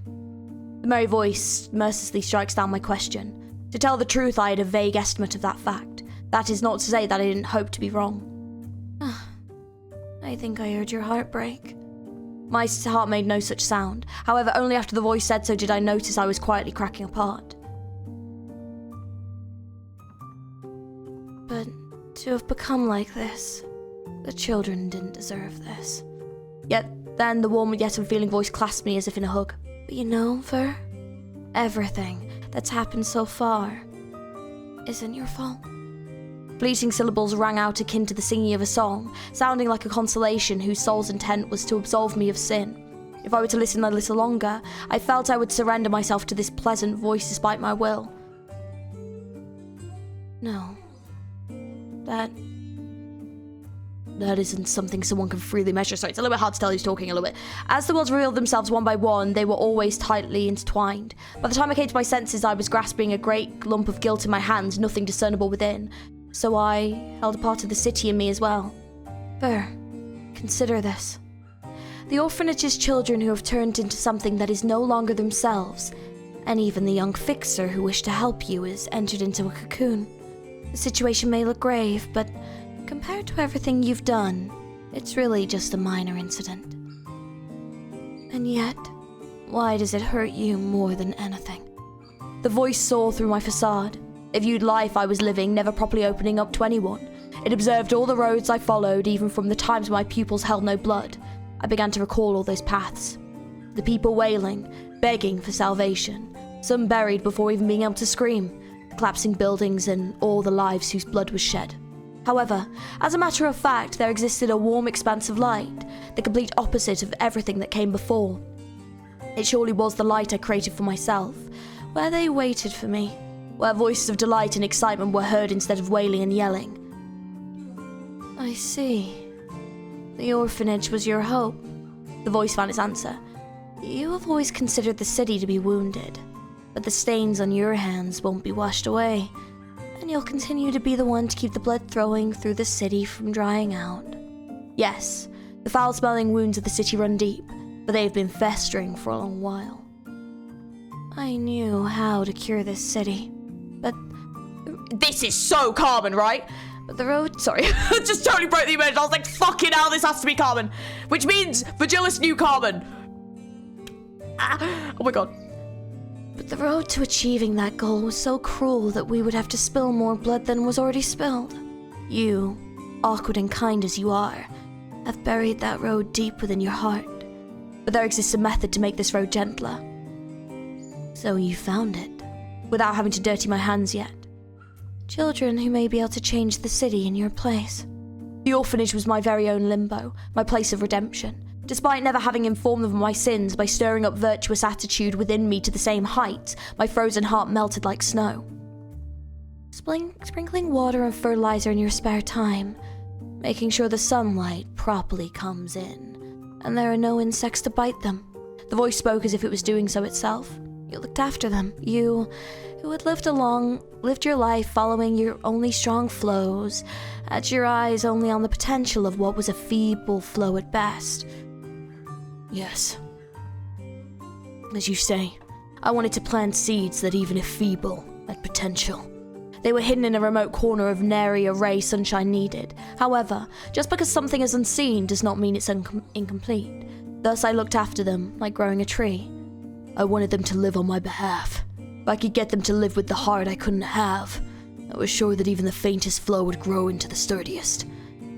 Speaker 1: The merry voice mercilessly strikes down my question. To tell the truth, I had a vague estimate of that fact. That is not to say that I didn't hope to be wrong. I think I heard your heart break. My heart made no such sound. However, only after the voice said so did I notice I was quietly cracking apart. But to have become like this, the children didn't deserve this. Yet then the warm yet unfeeling voice clasped me as if in a hug. But you know, Ver, everything that's happened so far isn't your fault. Fleeting syllables rang out akin to the singing of a song, sounding like a consolation whose soul's intent was to absolve me of sin. If I were to listen a little longer, I felt I would surrender myself to this pleasant voice despite my will. No. That isn't something someone can freely measure, so it's a little bit hard to tell who's talking a little bit. As the worlds revealed themselves one by one, they were always tightly intertwined. By the time I came to my senses, I was grasping a great lump of guilt in my hands, nothing discernible within. So I held a part of the city in me as well. Ver, consider this. The orphanage's children who have turned into something that is no longer themselves, and even the young fixer who wished to help you is entered into a cocoon. The situation may look grave, but compared to everything you've done, it's really just a minor incident. And yet, why does it hurt you more than anything? The voice saw through my facade. It viewed life I was living, never properly opening up to anyone. It observed all the roads I followed, even from the times my pupils held no blood. I began to recall all those paths. The people wailing, begging for salvation, some buried before even being able to scream, collapsing buildings and all the lives whose blood was shed. However, as a matter of fact, there existed a warm expanse of light, the complete opposite of everything that came before. It surely was the light I created for myself, where they waited for me, where voices of delight and excitement were heard instead of wailing and yelling. I see. The orphanage was your hope. The voice found its answer. You have always considered the city to be wounded, but the stains on your hands won't be washed away, and you'll continue to be the one to keep the blood flowing through the city from drying out. Yes, the foul-smelling wounds of the city run deep, but they have been festering for a long while. I knew how to cure this city, but... This is so Carmen, right? But the road... Sorry, I just totally broke the image. I was like, fucking hell, this has to be Carmen. Which means Virgilis knew Carmen. Oh my god. But the road to achieving that goal was so cruel that we would have to spill more blood than was already spilled. You, awkward and kind as you are, have buried that road deep within your heart. But there exists a method to make this road gentler. So you found it, without having to dirty my hands yet. Children who may be able to change the city in your place. The orphanage was my very own limbo, my place of redemption. Despite never having informed them of my sins by stirring up virtuous attitude within me to the same height, my frozen heart melted like snow. Sprinkling water and fertilizer in your spare time, making sure the sunlight properly comes in, and there are no insects to bite them. The voice spoke as if it was doing so itself. You looked after them. You, who had lived your life following your only strong flows, had your eyes only on the potential of what was a feeble flow at best. Yes. As you say, I wanted to plant seeds that even if feeble, had potential. They were hidden in a remote corner of nary a ray sunshine needed. However, just because something is unseen does not mean it's incomplete. Thus I looked after them, like growing a tree. I wanted them to live on my behalf. If I could get them to live with the heart I couldn't have, I was sure that even the faintest flow would grow into the sturdiest.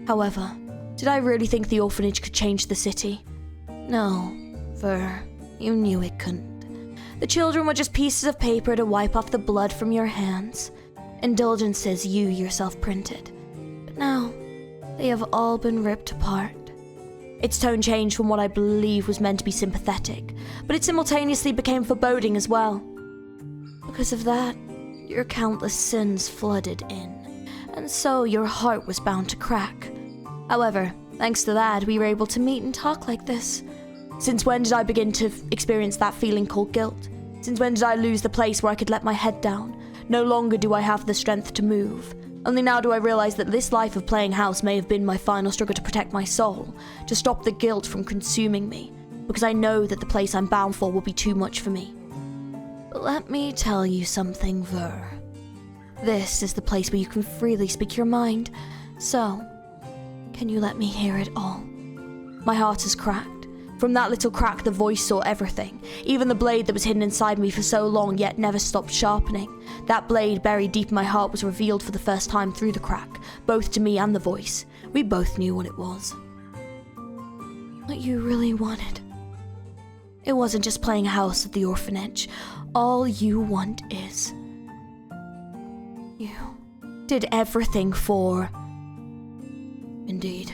Speaker 1: However, did I really think the orphanage could change the city? No, Ver, you knew it couldn't. The children were just pieces of paper to wipe off the blood from your hands. Indulgences you yourself printed. But now, they have all been ripped apart. Its tone changed from what I believe was meant to be sympathetic, but it simultaneously became foreboding as well. Because of that, your countless sins flooded in, and so your heart was bound to crack. However, thanks to that, we were able to meet and talk like this. Since when did I begin to experience that feeling called guilt? Since when did I lose the place where I could let my head down? No longer do I have the strength to move. Only now do I realize that this life of playing house may have been my final struggle to protect my soul, to stop the guilt from consuming me, because I know that the place I'm bound for will be too much for me. But let me tell you something, Ver. This is the place where you can freely speak your mind. So, can you let me hear it all? My heart is cracked. From that little crack, the voice saw everything. Even the blade that was hidden inside me for so long yet never stopped sharpening. That blade buried deep in my heart was revealed for the first time through the crack, both to me and the voice. We both knew what it was. What you really wanted. It wasn't just playing house at the orphanage. All you want is... You did everything for... Indeed.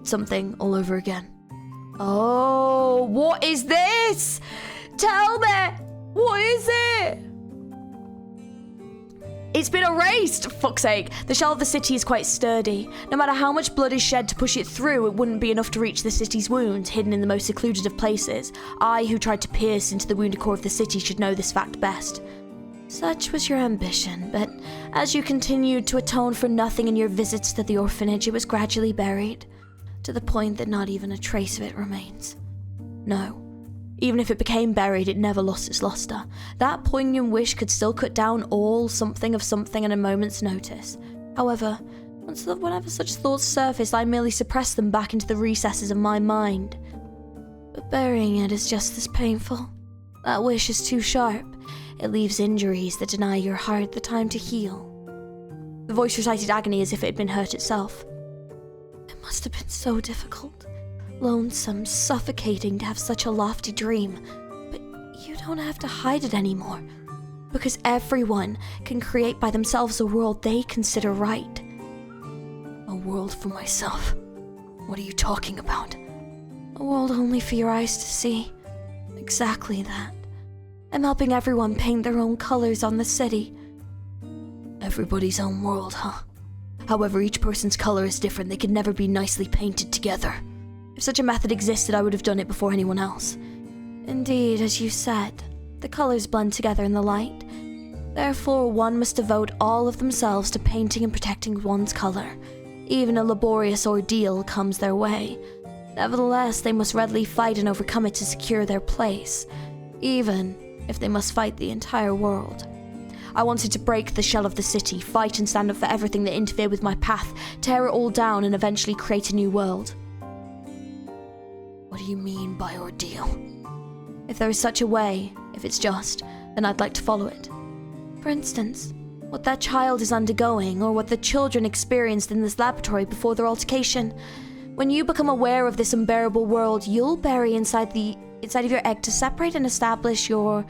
Speaker 1: Something all over again. Oh, what is this? Tell me! What is it? It's been erased, fuck's sake. The shell of the city is quite sturdy. No matter how much blood is shed to push it through, it wouldn't be enough to reach the city's wounds, hidden in the most secluded of places. I, who tried to pierce into the wounded core of the city, should know this fact best. Such was your ambition, but as you continued to atone for nothing in your visits to the orphanage, it was gradually buried, to the point that not even a trace of it remains. No. Even if it became buried, it never lost its luster. That poignant wish could still cut down all something of something at a moment's notice. However, whenever such thoughts surfaced, I merely suppressed them back into the recesses of my mind. But burying it is just as painful. That wish is too sharp. It leaves injuries that deny your heart the time to heal. The voice recited agony as if it had been hurt itself. It must have been so difficult. Lonesome, suffocating to have such a lofty dream, but you don't have to hide it anymore, because everyone can create by themselves a world they consider right. A world for myself? What are you talking about? A world only for your eyes to see. Exactly that. I'm helping everyone paint their own colors on the city. Everybody's own world, huh? However, each person's color is different. They could never be nicely painted together. If such a method existed, I would have done it before anyone else. Indeed, as you said, the colors blend together in the light. Therefore, one must devote all of themselves to painting and protecting one's color. Even a laborious ordeal comes their way. Nevertheless, they must readily fight and overcome it to secure their place, even if they must fight the entire world. I wanted to break the shell of the city, fight and stand up for everything that interfered with my path, tear it all down and eventually create a new world. What do you mean by ordeal? If there is such a way, if it's just, then I'd like to follow it. For instance, what that child is undergoing, or what the children experienced in this laboratory before their altercation. When you become aware of this unbearable world, you'll bury inside of your egg to separate and establish your...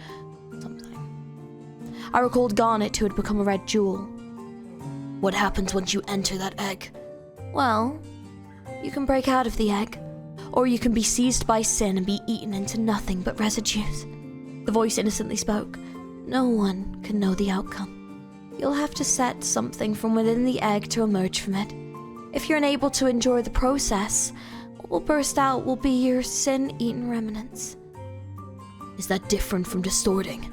Speaker 1: something. I recalled Garnet, who had become a red jewel. What happens once you enter that egg? Well, you can break out of the egg, or you can be seized by sin and be eaten into nothing but residues. The voice innocently spoke. No one can know the outcome. You'll have to set something from within the egg to emerge from it. If you're unable to endure the process, what will burst out will be your sin-eaten remnants. Is that different from distorting?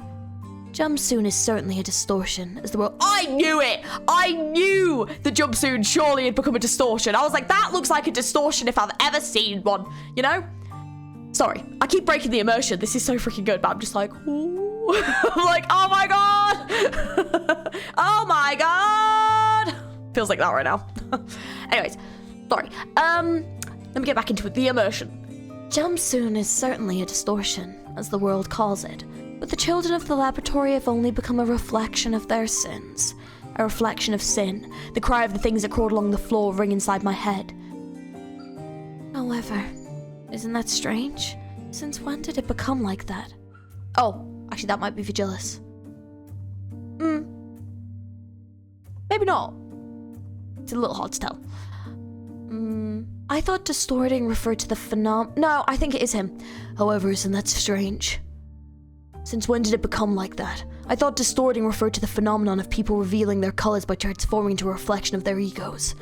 Speaker 1: Jump soon is certainly a distortion, as the world— I knew it! I knew the jump soon surely had become a distortion. I was like, that looks like a distortion if I've ever seen one, you know? Sorry, I keep breaking the immersion. This is so freaking good, but I'm just like, ooh. I'm like, oh my god! Oh my god! Feels like that right now. Anyways, sorry. Let me get back into it. The immersion. Jump soon is certainly a distortion, as the world calls it. But the children of the laboratory have only become a reflection of their sins. A reflection of sin. The cry of the things that crawled along the floor ring inside my head. However, isn't that strange? Since when did it become like that? Oh, actually that might be Vigilis. Maybe not. It's a little hard to tell. I thought distorting referred to the No, I think it is him. However, isn't that strange? Since when did it become like that? I thought distorting referred to the phenomenon of people revealing their colors by transforming into a reflection of their egos.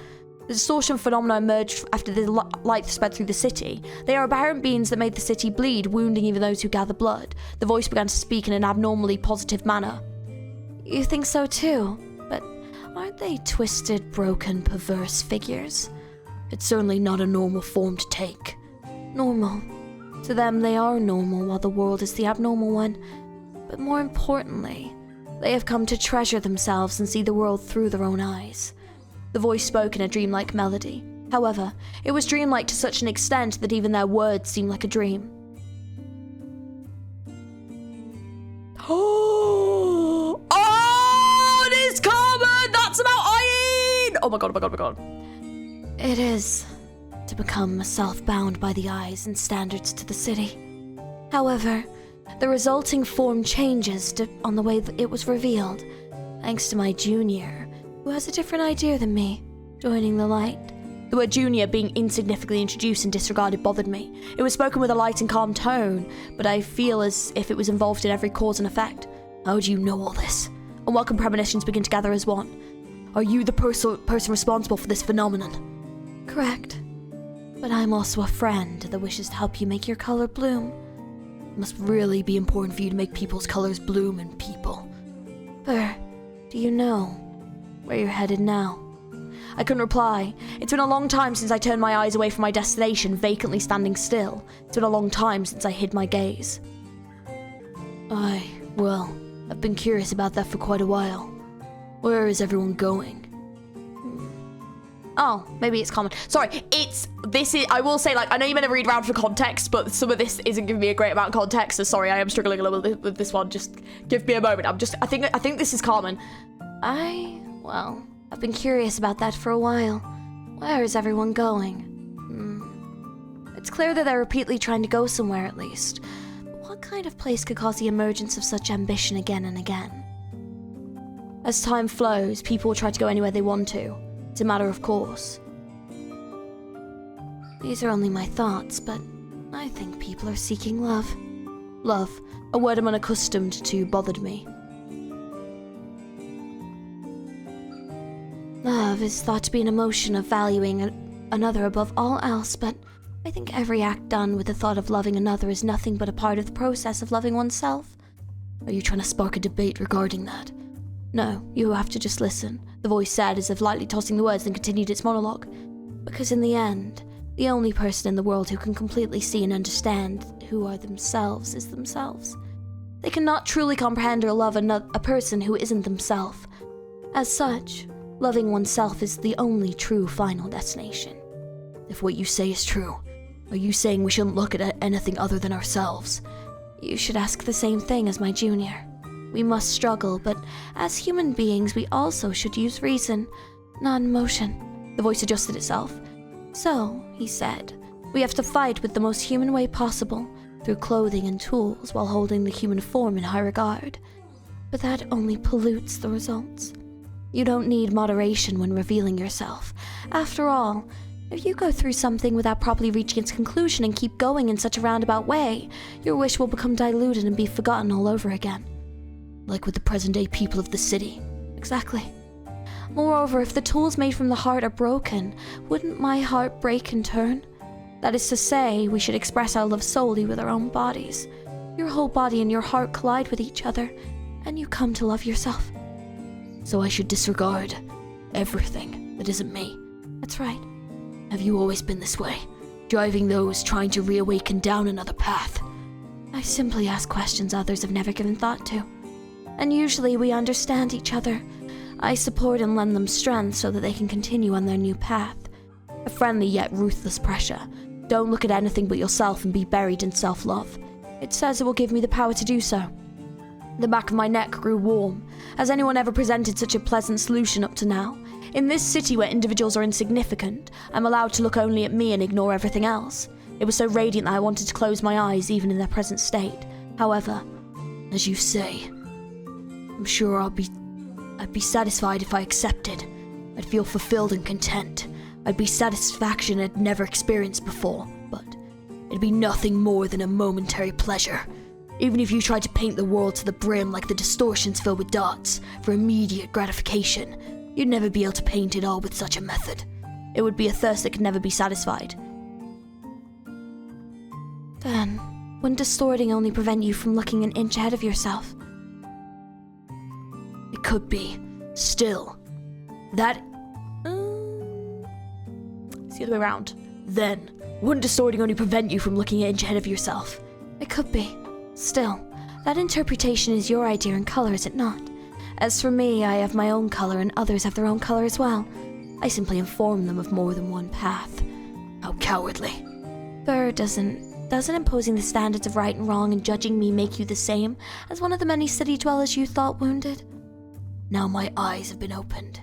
Speaker 1: The distortion phenomenon emerged after the light spread through the city. They are aberrant beings that made the city bleed, wounding even those who gather blood. The voice began to speak in an abnormally positive manner. You think so too? But aren't they twisted, broken, perverse figures? It's certainly not a normal form to take. Normal. To them, they are normal, while the world is the abnormal one. but more importantly, they have come to treasure themselves and see the world through their own eyes. The voice spoke in a dreamlike melody. However, it was dreamlike to such an extent that even their words seemed like a dream. Oh, it is common! That's about iron! Oh my god, oh my god, oh my god. It is to become self-bound by the eyes and standards to the city. However, the resulting form changes on the way that it was revealed, thanks to my junior, who has a different idea than me, joining the light. The word junior being insignificantly introduced and disregarded bothered me. It was spoken with a light and calm tone, but I feel as if it was involved in every cause and effect. How do you know all this? Unwelcome premonitions begin to gather as one. Are you the person responsible for this phenomenon? Correct. But I'm also a friend that wishes to help you make your color bloom. It must really be important for you to make people's colors bloom in people. But do you know where you're headed now? I couldn't reply. It's been a long time since I turned my eyes away from my destination, vacantly standing still. It's been a long time since I hid my gaze. Well, I've been curious about that for quite a while. Where is everyone going? Oh, maybe it's common. Sorry, I will say, like, I know you meant to read around for context, but some of this isn't giving me a great amount of context, so sorry, I am struggling a little bit with this one. Just give me a moment. I think this is common. I've been curious about that for a while. Where is everyone going? It's clear that they're repeatedly trying to go somewhere, at least. But what kind of place could cause the emergence of such ambition again and again? As time flows, people will try to go anywhere they want to. It's a matter of course. These are only my thoughts, but I think people are seeking love. Love, a word I'm unaccustomed to, bothered me. Love is thought to be an emotion of valuing another above all else, but I think every act done with the thought of loving another is nothing but a part of the process of loving oneself. Are you trying to spark a debate regarding that? No, you have to just listen, the voice said, as if lightly tossing the words, then continued its monologue. Because in the end, the only person in the world who can completely see and understand who are themselves is themselves. They cannot truly comprehend or love a person who isn't themselves. As such, loving oneself is the only true final destination. If what you say is true, are you saying we shouldn't look at anything other than ourselves? You should ask the same thing as my junior. We must struggle, but as human beings, we also should use reason, not emotion. The voice adjusted itself. So, he said, we have to fight with the most human way possible, through clothing and tools, while holding the human form in high regard. But that only pollutes the results. You don't need moderation when revealing yourself. After all, if you go through something without properly reaching its conclusion and keep going in such a roundabout way, your wish will become diluted and be forgotten all over again. Like with the present-day people of the city. Exactly. Moreover, if the tools made from the heart are broken, wouldn't my heart break in turn? That is to say, we should express our love solely with our own bodies. Your whole body and your heart collide with each other, and you come to love yourself. So I should disregard everything that isn't me. That's right. Have you always been this way? Driving those trying to reawaken down another path? I simply ask questions others have never given thought to. And usually we understand each other. I support and lend them strength so that they can continue on their new path. A friendly yet ruthless pressure. Don't look at anything but yourself and be buried in self-love. It says it will give me the power to do so. The back of my neck grew warm. Has anyone ever presented such a pleasant solution up to now? In this city where individuals are insignificant, I'm allowed to look only at me and ignore everything else. It was so radiant that I wanted to close my eyes even in their present state. However, as you say, I'm sure I'd be satisfied if I accepted. I'd feel fulfilled and content. I'd be satisfaction I'd never experienced before, but it'd be nothing more than a momentary pleasure. Even if you tried to paint the world to the brim like the distortions filled with dots for immediate gratification, you'd never be able to paint it all with such a method. It would be a thirst that could never be satisfied. Then, wouldn't distorting only prevent you from looking an inch ahead of yourself? It could be. Still. That... It's the other way around. Then, wouldn't distorting only prevent you from looking an inch ahead of yourself? It could be. Still, That interpretation is your idea in color, is it not? As for me, I have my own color and others have their own color as well. I simply inform them of more than one path. How cowardly. Sir, doesn't imposing the standards of right and wrong and judging me make you the same as one of the many city dwellers you thought wounded? Now my eyes have been opened.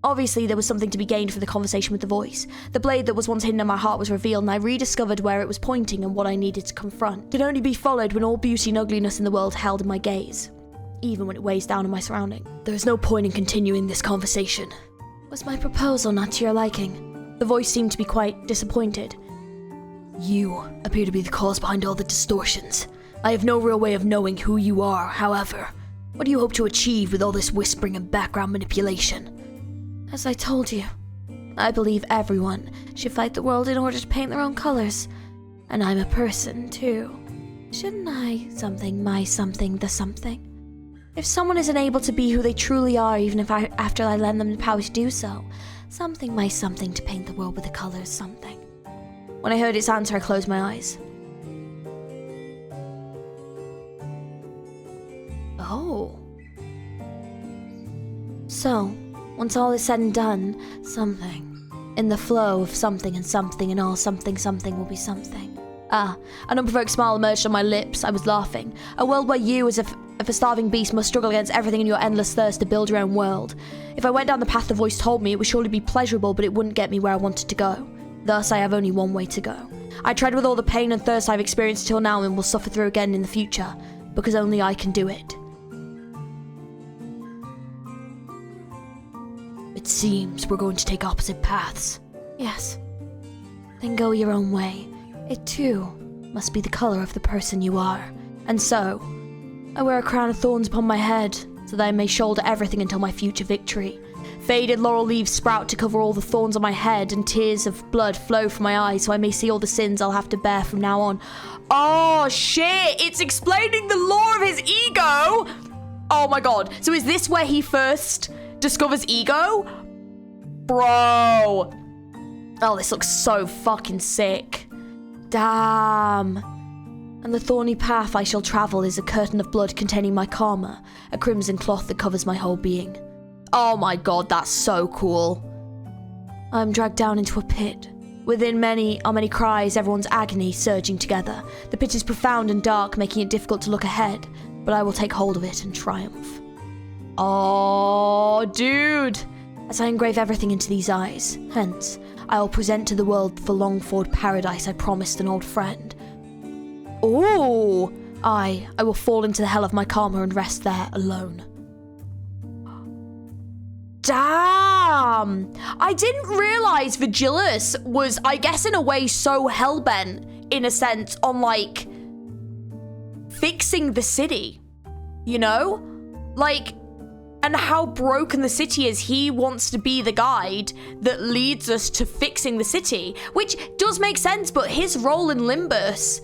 Speaker 1: Obviously, there was something to be gained from the conversation with the voice. The blade that was once hidden in my heart was revealed, and I rediscovered where it was pointing and what I needed to confront. It could only be followed when all beauty and ugliness in the world held in my gaze, even when it weighs down on my surrounding. There is no point in continuing this conversation. Was my proposal not to your liking? The voice seemed to be quite disappointed. You appear to be the cause behind all the distortions. I have no real way of knowing who you are, however. What do you hope to achieve with all this whispering and background manipulation? As I told you, I believe everyone should fight the world in order to paint their own colors. And I'm a person, too. Shouldn't I something my something the something? If someone isn't able to be who they truly are, even if after I lend them the power to do so, something my something to paint the world with the colors something. When I heard its answer, I closed my eyes. Oh. So, once all is said and done, something. In the flow of something and all something will be something. An unprovoked smile emerged on my lips. I was laughing. A world where you, as if a starving beast, must struggle against everything in your endless thirst to build your own world. If I went down the path the voice told me, it would surely be pleasurable, but it wouldn't get me where I wanted to go. Thus, I have only one way to go. I tread with all the pain and thirst I've experienced till now and will suffer through again in the future, because only I can do it. It seems we're going to take opposite paths. Yes. Then go your own way. It, too, must be the color of the person you are. And so, I wear a crown of thorns upon my head, so that I may shoulder everything until my future victory. Faded laurel leaves sprout to cover all the thorns on my head, and tears of blood flow from my eyes, so I may see all the sins I'll have to bear from now on. Oh, shit! It's explaining the lore of his ego! Oh my god. So is this where he first discovers ego? Bro. Oh, this looks so fucking sick. Damn. And the thorny path I shall travel is a curtain of blood containing my karma, a crimson cloth that covers my whole being. Oh my god, that's so cool. I'm dragged down into a pit. Within are many cries, everyone's agony surging together. The pit is profound and dark, making it difficult to look ahead, but I will take hold of it and triumph. Oh, dude. As I engrave everything into these eyes, hence, I will present to the world the longed-for paradise I promised an old friend. Oh, I will fall into the hell of my karma and rest there alone. Damn! I didn't realize Vigilus was, I guess in a way, so hellbent, in a sense, on, like, fixing the city. You know? Like, and how broken the city is. He wants to be the guide that leads us to fixing the city, which does make sense, but his role in Limbus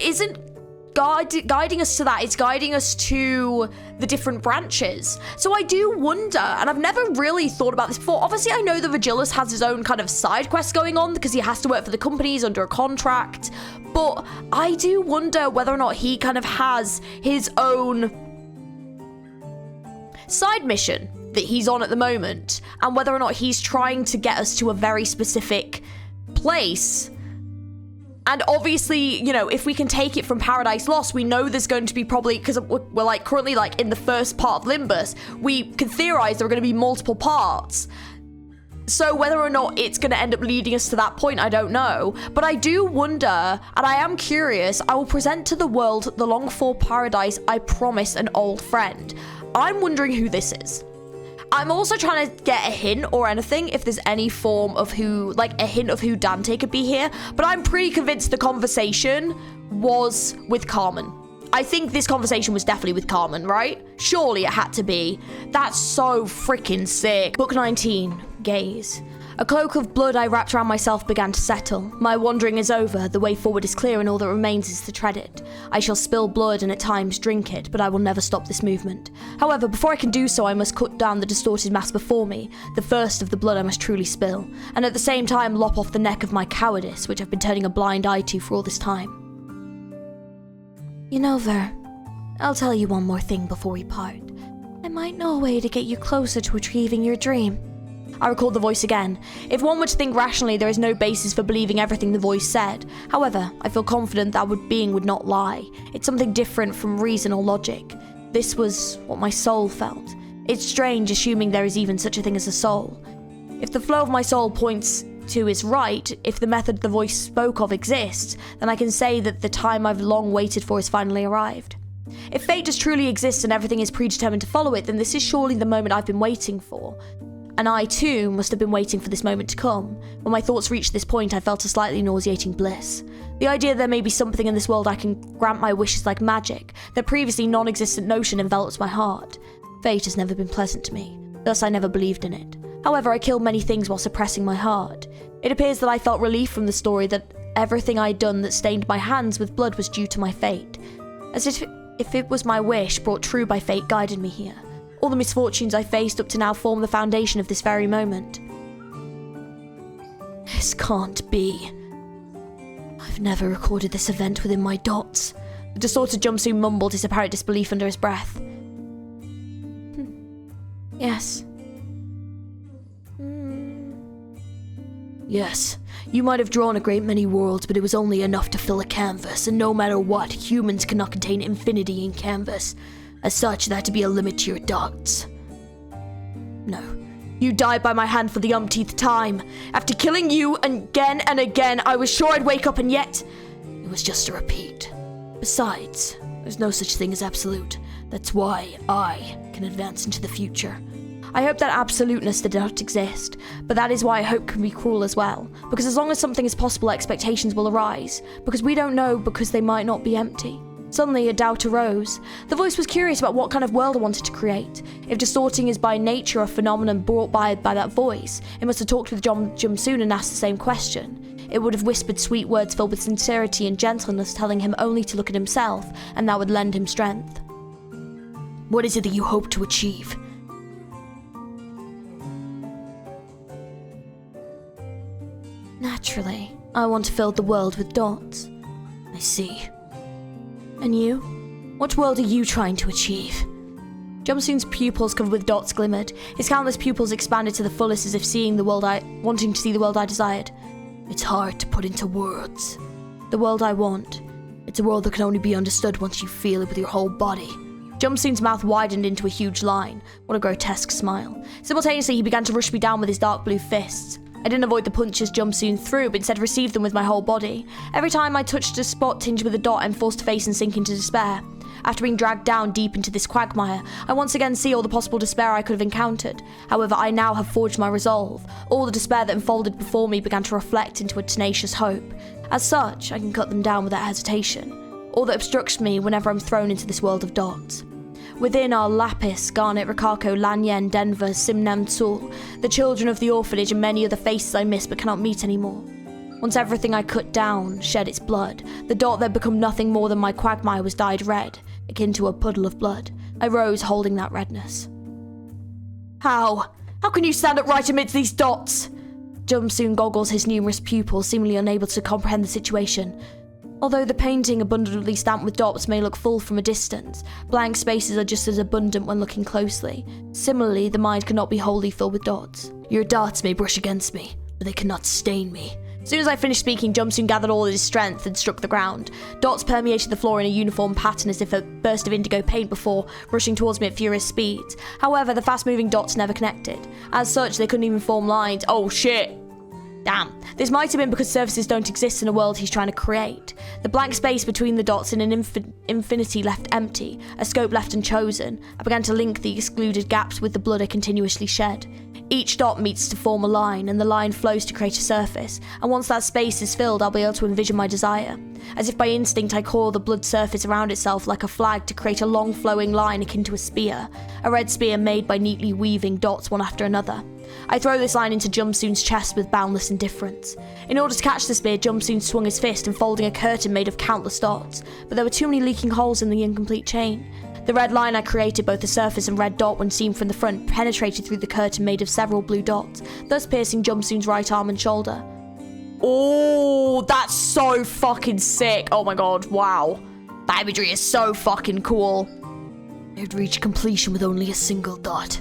Speaker 1: isn't guiding us to that. It's guiding us to the different branches. So I do wonder, and I've never really thought about this before. Obviously, I know that Vigilus has his own kind of side quests going on because he has to work for the companies under a contract, but I do wonder whether or not he kind of has his own side mission that he's on at the moment, and whether or not he's trying to get us to a very specific place. And obviously, you know, if we can take it from Paradise Lost, we know there's going to be probably, because we're like currently like in the first part of Limbus, we can theorize there are going to be multiple parts. So whether or not it's going to end up leading us to that point, I don't know. But I do wonder, and I am curious, I will present to the world the longed-for paradise I promised an old friend. I'm wondering who this is. I'm also trying to get a hint or anything, if there's any form of who, like a hint of who Dante could be here. But I'm pretty convinced the conversation was with Carmen. I think this conversation was definitely with Carmen, right? Surely it had to be. That's so freaking sick. Book 19, Gaze. A cloak of blood I wrapped around myself began to settle. My wandering is over, the way forward is clear, and all that remains is to tread it. I shall spill blood and at times drink it, but I will never stop this movement. However, before I can do so, I must cut down the distorted mass before me, the first of the blood I must truly spill, and at the same time lop off the neck of my cowardice, which I've been turning a blind eye to for all this time. You know, Ver, I'll tell you one more thing before we part. I might know a way to get you closer to achieving your dream. I recalled the voice again. If one were to think rationally, there is no basis for believing everything the voice said. However, I feel confident that being would not lie. It's something different from reason or logic. This was what my soul felt. It's strange assuming there is even such a thing as a soul. If the flow of my soul points to is right, if the method the voice spoke of exists, then I can say that the time I've long waited for has finally arrived. If fate does truly exist and everything is predetermined to follow it, then this is surely the moment I've been waiting for. And I, too, must have been waiting for this moment to come. When my thoughts reached this point, I felt a slightly nauseating bliss. The idea there may be something in this world I can grant my wishes like magic, that previously non-existent notion envelops my heart. Fate has never been pleasant to me, thus I never believed in it. However, I killed many things while suppressing my heart. It appears that I felt relief from the story that everything I had done that stained my hands with blood was due to my fate. As if it was my wish, brought true by fate, guided me here. All the misfortunes I faced up to now form the foundation of this very moment. This can't be. I've never recorded this event within my dots. The distorted jumpsuit mumbled his apparent disbelief under his breath. Yes. Yes, you might have drawn a great many worlds, but it was only enough to fill a canvas, and no matter what, humans cannot contain infinity in canvas. As such, there had to be a limit to your dots. No. You died by my hand for the umpteenth time. After killing you again and again, I was sure I'd wake up, and yet it was just a repeat. Besides, there's no such thing as absolute. That's why I can advance into the future. I hope that absoluteness did not exist, but that is why hope can be cruel as well. Because as long as something is possible, expectations will arise. Because we don't know, because they might not be empty. Suddenly, a doubt arose. The voice was curious about what kind of world I wanted to create. If distorting is by nature a phenomenon brought by that voice, it must have talked with Jum soon and asked the same question. It would have whispered sweet words filled with sincerity and gentleness, telling him only to look at himself, and that would lend him strength. What is it that you hope to achieve? Naturally, I want to fill the world with dots. I see. And you? What world are you trying to achieve? Jumsoon's pupils covered with dots glimmered. His countless pupils expanded to the fullest as if wanting to see the world I desired. It's hard to put into words. The world I want. It's a world that can only be understood once you feel it with your whole body. Jumsoon's mouth widened into a huge line. What a grotesque smile. Simultaneously, he began to rush me down with his dark blue fists. I didn't avoid the punches Jumsoon threw, but instead received them with my whole body. Every time I touched a spot tinged with a dot, I'm forced to face and sink into despair. After being dragged down deep into this quagmire, I once again see all the possible despair I could have encountered. However, I now have forged my resolve. All the despair that unfolded before me began to reflect into a tenacious hope. As such, I can cut them down without hesitation. All that obstructs me whenever I'm thrown into this world of dots. Within are Lapis, Garnet, Rikako, Lanyen, Denver, Simnam Tsul, the children of the orphanage, and many other faces I miss but cannot meet anymore. Once everything I cut down shed its blood, the dot that had become nothing more than my quagmire was dyed red, akin to a puddle of blood. I rose holding that redness. How? How can you stand upright amidst these dots? Jumsoon goggles his numerous pupils, seemingly unable to comprehend the situation. Although the painting abundantly stamped with dots may look full from a distance, blank spaces are just as abundant when looking closely. Similarly, the mind cannot be wholly filled with dots. Your darts may brush against me, but they cannot stain me. As soon as I finished speaking, Jumsoon gathered all his strength and struck the ground. Dots permeated the floor in a uniform pattern as if a burst of indigo paint before rushing towards me at furious speeds. However, the fast-moving dots never connected. As such, they couldn't even form lines. Oh shit! Damn. This might have been because surfaces don't exist in a world he's trying to create. The blank space between the dots in an infinity left empty, a scope left unchosen. I began to link the excluded gaps with the blood I continuously shed. Each dot meets to form a line, and the line flows to create a surface, and once that space is filled, I'll be able to envision my desire. As if by instinct, I coil the blood surface around itself like a flag to create a long flowing line akin to a spear, a red spear made by neatly weaving dots one after another. I throw this line into Jumsoon's chest with boundless indifference. In order to catch the spear, Jumsoon swung his fist, unfolding a curtain made of countless dots, but there were too many leaking holes in the incomplete chain. The red line I created, both the surface and red dot when seen from the front, penetrated through the curtain made of several blue dots, thus piercing Jumsoon's right arm and shoulder. Oh, that's so fucking sick. Oh my god, wow. That imagery is so fucking cool. It reached completion with only a single dot.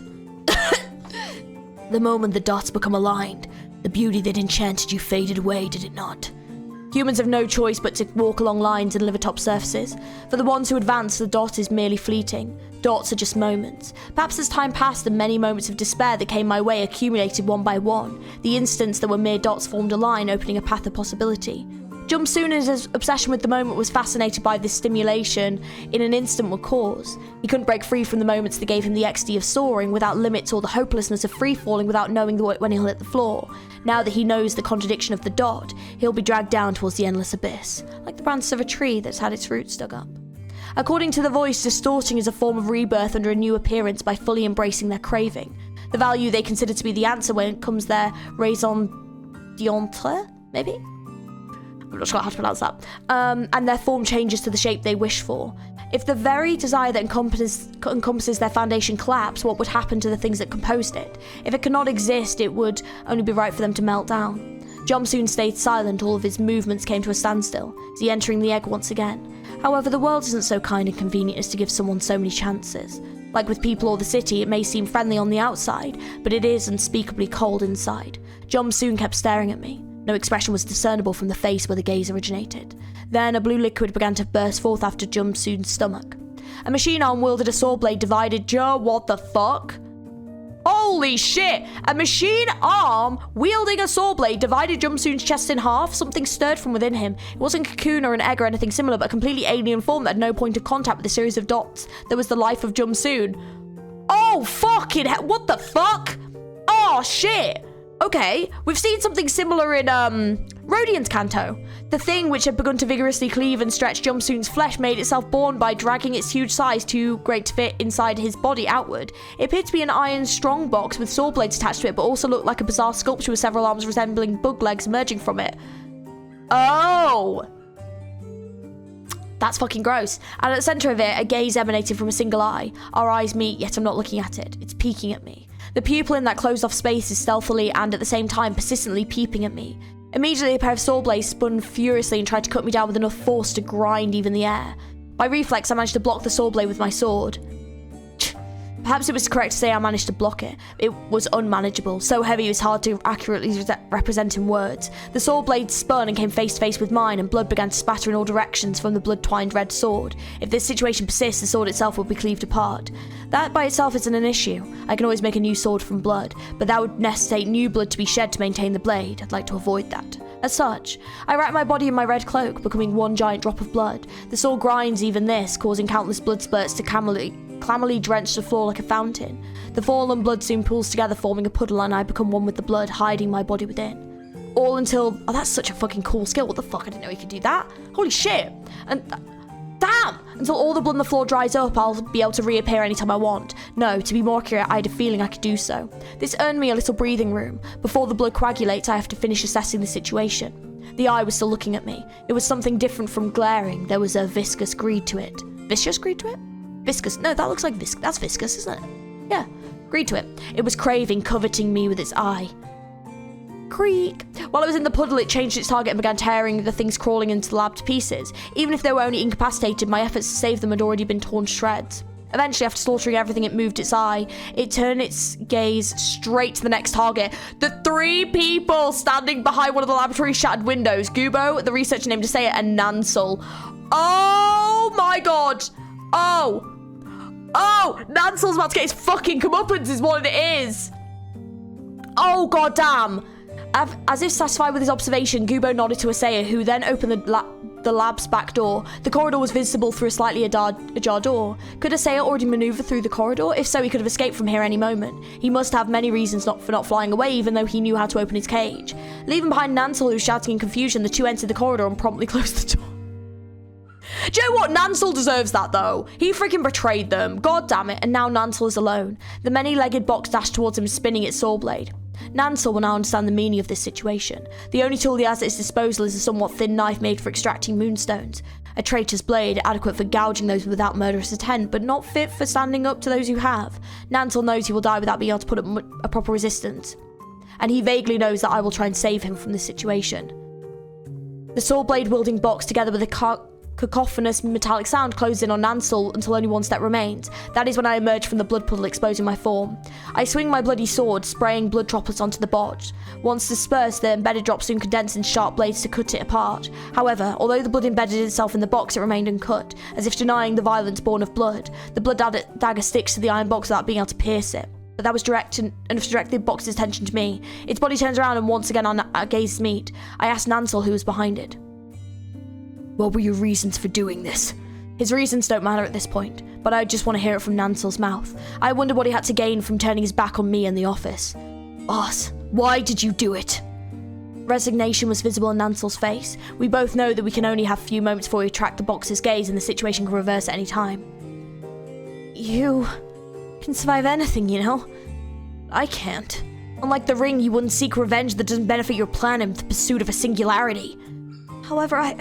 Speaker 1: The moment the dots become aligned, the beauty that enchanted you faded away, did it not? Humans have no choice but to walk along lines and live atop surfaces. For the ones who advance, the dot is merely fleeting. Dots are just moments. Perhaps as time passed, the many moments of despair that came my way accumulated one by one. The instants that were mere dots formed a line, opening a path of possibility. Jumpsoon, in his obsession with the moment, was fascinated by this stimulation in an instant would cause. He couldn't break free from the moments that gave him the ecstasy of soaring without limits, or the hopelessness of free-falling without knowing when he'll hit the floor. Now that he knows the contradiction of the dot, he'll be dragged down towards the endless abyss, like the branches of a tree that's had its roots dug up. According to the voice, distorting is a form of rebirth under a new appearance by fully embracing their craving. The value they consider to be the answer when it comes their raison d'etre, maybe? I'm not sure how to pronounce that. And their form changes to the shape they wish for. If the very desire that encompasses their foundation collapsed, what would happen to the things that composed it? If it could not exist, it would only be right for them to melt down. Jumpsoon stayed silent. All of his movements came to a standstill, as he entering the egg once again. However, the world isn't so kind and convenient as to give someone so many chances. Like with people or the city, it may seem friendly on the outside, but it is unspeakably cold inside. Jumpsoon kept staring at me. No expression was discernible from the face where the gaze originated. Then a blue liquid began to burst forth after Jumpsoon's stomach. A machine arm wielded a saw blade divided what the fuck? Holy shit! A machine arm wielding a saw blade divided Jumpsoon's chest in half. Something stirred from within him. It wasn't a cocoon or an egg or anything similar, but a completely alien form that had no point of contact with a series of dots. There was the life of Jumpsoon. Oh, fucking hell. What the fuck? Oh, shit. Okay, we've seen something similar in, Rodian's Canto. The thing which had begun to vigorously cleave and stretch Jumpsoon's flesh made itself born by dragging its huge size too great to fit inside his body outward. It appeared to be an iron strong box with saw blades attached to it, but also looked like a bizarre sculpture with several arms resembling bug legs emerging from it. Oh! That's fucking gross. And at the centre of it, a gaze emanated from a single eye. Our eyes meet, yet I'm not looking at it. It's peeking at me. The pupil in that closed-off space is stealthily and at the same time persistently peeping at me. Immediately, a pair of saw blades spun furiously and tried to cut me down with enough force to grind even the air. By reflex, I managed to block the saw blade with my sword. Perhaps it was correct to say I managed to block it. It was unmanageable, so heavy it was hard to accurately represent in words. The saw blade spun and came face to face with mine, and blood began to spatter in all directions from the blood-twined red sword. If this situation persists, the sword itself will be cleaved apart. That by itself isn't an issue. I can always make a new sword from blood, but that would necessitate new blood to be shed to maintain the blade. I'd like to avoid that. As such, I wrap my body in my red cloak, becoming one giant drop of blood. The sword grinds even this, causing countless blood spurts to clammily drench the floor like a fountain. The fallen blood soon pools together, forming a puddle, and I become one with the blood, hiding my body within. All until... Oh, that's such a fucking cool skill. What the fuck? I didn't know you could do that. Holy shit. And... Damn! Until all the blood on the floor dries up, I'll be able to reappear anytime I want. No, to be more accurate, I had a feeling I could do so. This earned me a little breathing room. Before the blood coagulates, I have to finish assessing the situation. The eye was still looking at me. It was something different from glaring. There was a viscous greed to it. Viscous greed to it? Viscous. No, that looks like viscous. That's viscous, isn't it? Yeah, greed to it. It was craving, coveting me with its eye. Creak. While I was in the puddle, it changed its target and began tearing the things crawling into the lab to pieces. Even if they were only incapacitated, my efforts to save them had already been torn to shreds. Eventually, after slaughtering everything, it moved its eye. It turned its gaze straight to the next target. The three people standing behind one of the laboratory's shattered windows. Gubo, the researcher named Asaya, and Nansel. Oh my god. Oh, Nansel's about to get his fucking comeuppance is what it is. Oh, goddamn. As if satisfied with his observation, Gubo nodded to Asaya, who then opened the lab's back door. The corridor was visible through a slightly ajar door. Could Asaya already maneuver through the corridor? If so, he could have escaped from here any moment. He must have many reasons for not flying away, even though he knew how to open his cage. Leaving behind Nansel, who was shouting in confusion, the two entered the corridor and promptly closed the door. Do you know what? Nansel deserves that, though. He freaking betrayed them. God damn it. And now Nansel is alone. The many-legged box dashed towards him, spinning its saw blade. Nansel will now understand the meaning of this situation. The only tool he has at his disposal is a somewhat thin knife made for extracting moonstones. A traitor's blade, adequate for gouging those without murderous intent, but not fit for standing up to those who have. Nansel knows he will die without being able to put up a proper resistance. And he vaguely knows that I will try and save him from this situation. The saw blade wielding box, together with a cacophonous metallic sound closed in on Nansel until only one step remains. That is when I emerge from the blood puddle, exposing my form. I swing my bloody sword, spraying blood droplets onto the bodge. Once dispersed, the embedded drops soon condense in sharp blades to cut it apart. However, although the blood embedded itself in the box, it remained uncut, as if denying the violence born of blood. The blood dagger sticks to the iron box without being able to pierce it. But that was enough to direct the box's attention to me. Its body turns around and once again our gazes meet. I asked Nansel who was behind it. What were your reasons for doing this? His reasons don't matter at this point, but I just want to hear it from Nansel's mouth. I wonder what he had to gain from turning his back on me and the office. Boss, why did you do it? Resignation was visible in Nansel's face. We both know that we can only have a few moments before we attract the box's gaze and the situation can reverse at any time. You can survive anything, you know? I can't. Unlike the ring, you wouldn't seek revenge that doesn't benefit your plan in the pursuit of a singularity. However, I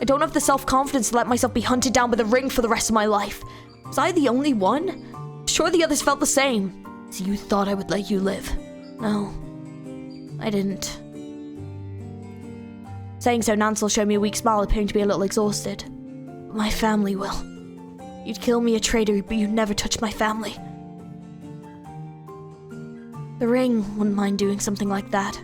Speaker 1: don't have the self-confidence to let myself be hunted down by the ring for the rest of my life. Was I the only one? I'm sure the others felt the same. So you thought I would let you live? No, I didn't. Saying so, Nansel showed me a weak smile, appearing to be a little exhausted. My family will. You'd kill me a traitor, but you'd never touch my family. The ring wouldn't mind doing something like that.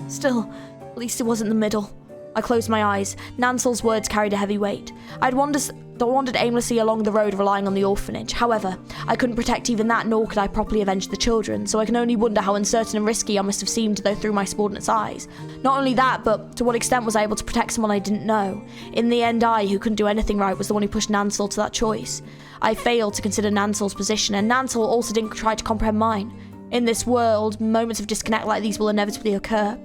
Speaker 1: Still, at least it wasn't the middle. I closed my eyes. Nansel's words carried a heavy weight. I'd wandered aimlessly along the road, relying on the orphanage. However, I couldn't protect even that, nor could I properly avenge the children, so I can only wonder how uncertain and risky I must have seemed through my subordinate's eyes. Not only that, but to what extent was I able to protect someone I didn't know? In the end, I, who couldn't do anything right, was the one who pushed Nansel to that choice. I failed to consider Nansel's position, and Nansel also didn't try to comprehend mine. In this world, moments of disconnect like these will inevitably occur.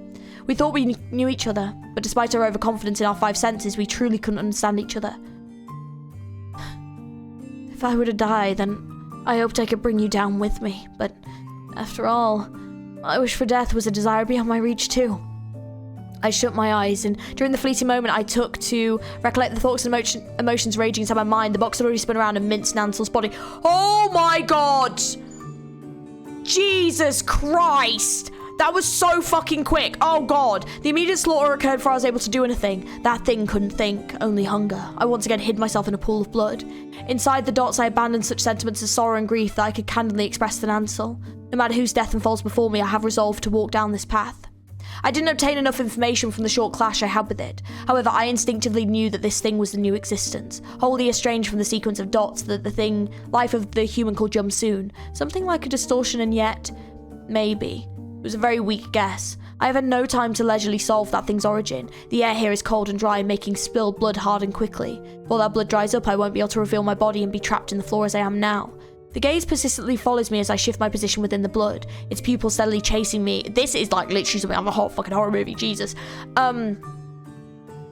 Speaker 1: We thought we knew each other, but despite our overconfidence in our 5 senses, we truly couldn't understand each other. If I were to die, then I hoped I could bring you down with me, but after all, my wish for death was a desire beyond my reach too. I shut my eyes, and during the fleeting moment I took to recollect the thoughts and emotions raging inside my mind, the box had already spun around and minced Nansel's body. Oh my god! Jesus Christ! That was so fucking quick. Oh god. The immediate slaughter occurred before I was able to do anything. That thing couldn't think, only hunger. I once again hid myself in a pool of blood. Inside the dots I abandoned such sentiments as sorrow and grief that I could candidly express to Nansel. No matter whose death unfolds before me, I have resolved to walk down this path. I didn't obtain enough information from the short clash I had with it. However, I instinctively knew that this thing was the new existence, wholly estranged from the sequence of dots that the thing, life of the human called Jumsoon. Something like a distortion, and yet, maybe. It was a very weak guess. I have had no time to leisurely solve that thing's origin. The air here is cold and dry, making spilled blood harden quickly. Before that blood dries up, I won't be able to reveal my body and be trapped in the floor as I am now. The gaze persistently follows me as I shift my position within the blood, its pupils steadily chasing me. This is like literally something out of a whole fucking horror movie, Jesus.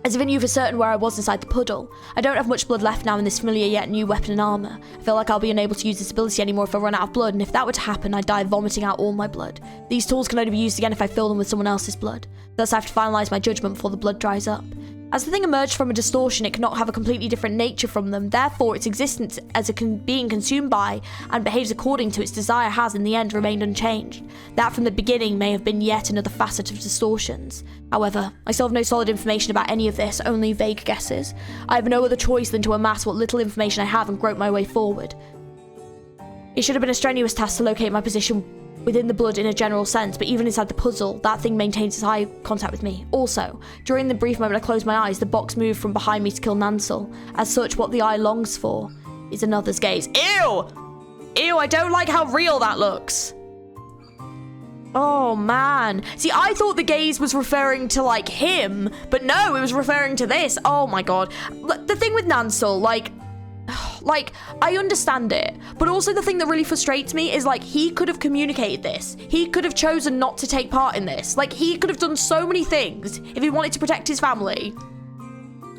Speaker 1: As if I knew for certain where I was inside the puddle. I don't have much blood left now in this familiar yet new weapon and armour. I feel like I'll be unable to use this ability anymore if I run out of blood, and if that were to happen, I'd die vomiting out all my blood. These tools can only be used again if I fill them with someone else's blood. Thus I have to finalise my judgment before the blood dries up. As the thing emerged from a distortion, it cannot have a completely different nature from them, therefore its existence as a being consumed by and behaves according to its desire has in the end remained unchanged. That from the beginning may have been yet another facet of distortions. However, I still have no solid information about any of this, only vague guesses. I have no other choice than to amass what little information I have and grope my way forward. It should have been a strenuous task to locate my position within the blood in a general sense, but even inside the puzzle, that thing maintains its eye contact with me. Also, during the brief moment I closed my eyes, the box moved from behind me to kill Nansel. As such, what the eye longs for is another's gaze. Ew! Ew, I don't like how real that looks. Oh, man. See, I thought the gaze was referring to, like, him, but no, it was referring to this. Oh, my God. The thing with Nansel, like, I understand it, but also the thing that really frustrates me is, like, he could have communicated this. He could have chosen not to take part in this. Like, he could have done so many things if he wanted to protect his family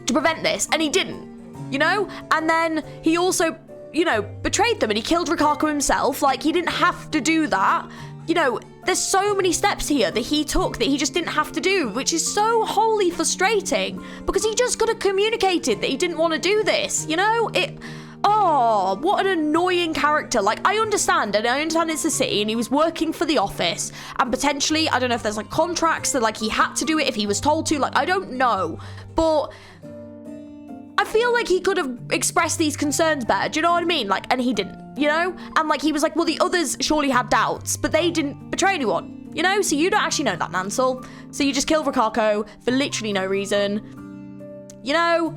Speaker 1: to prevent this, and he didn't, you know? And then he also, you know, betrayed them, and he killed Rikako himself. Like, he didn't have to do that. You know, there's so many steps here that he took that he just didn't have to do, which is so wholly frustrating, because he just could have communicated that he didn't want to do this, you know? Oh, what an annoying character. Like, I understand it's a city, and he was working for the office, and potentially, I don't know if there's, like, contracts that, like, he had to do it if he was told to, like, I don't know, but I feel like he could have expressed these concerns better. Do you know what I mean? Like, and he didn't, you know? And like, he was like, well, the others surely had doubts, but they didn't betray anyone, you know? So you don't actually know that, Nansel. So you just killed Rokako for literally no reason. You know?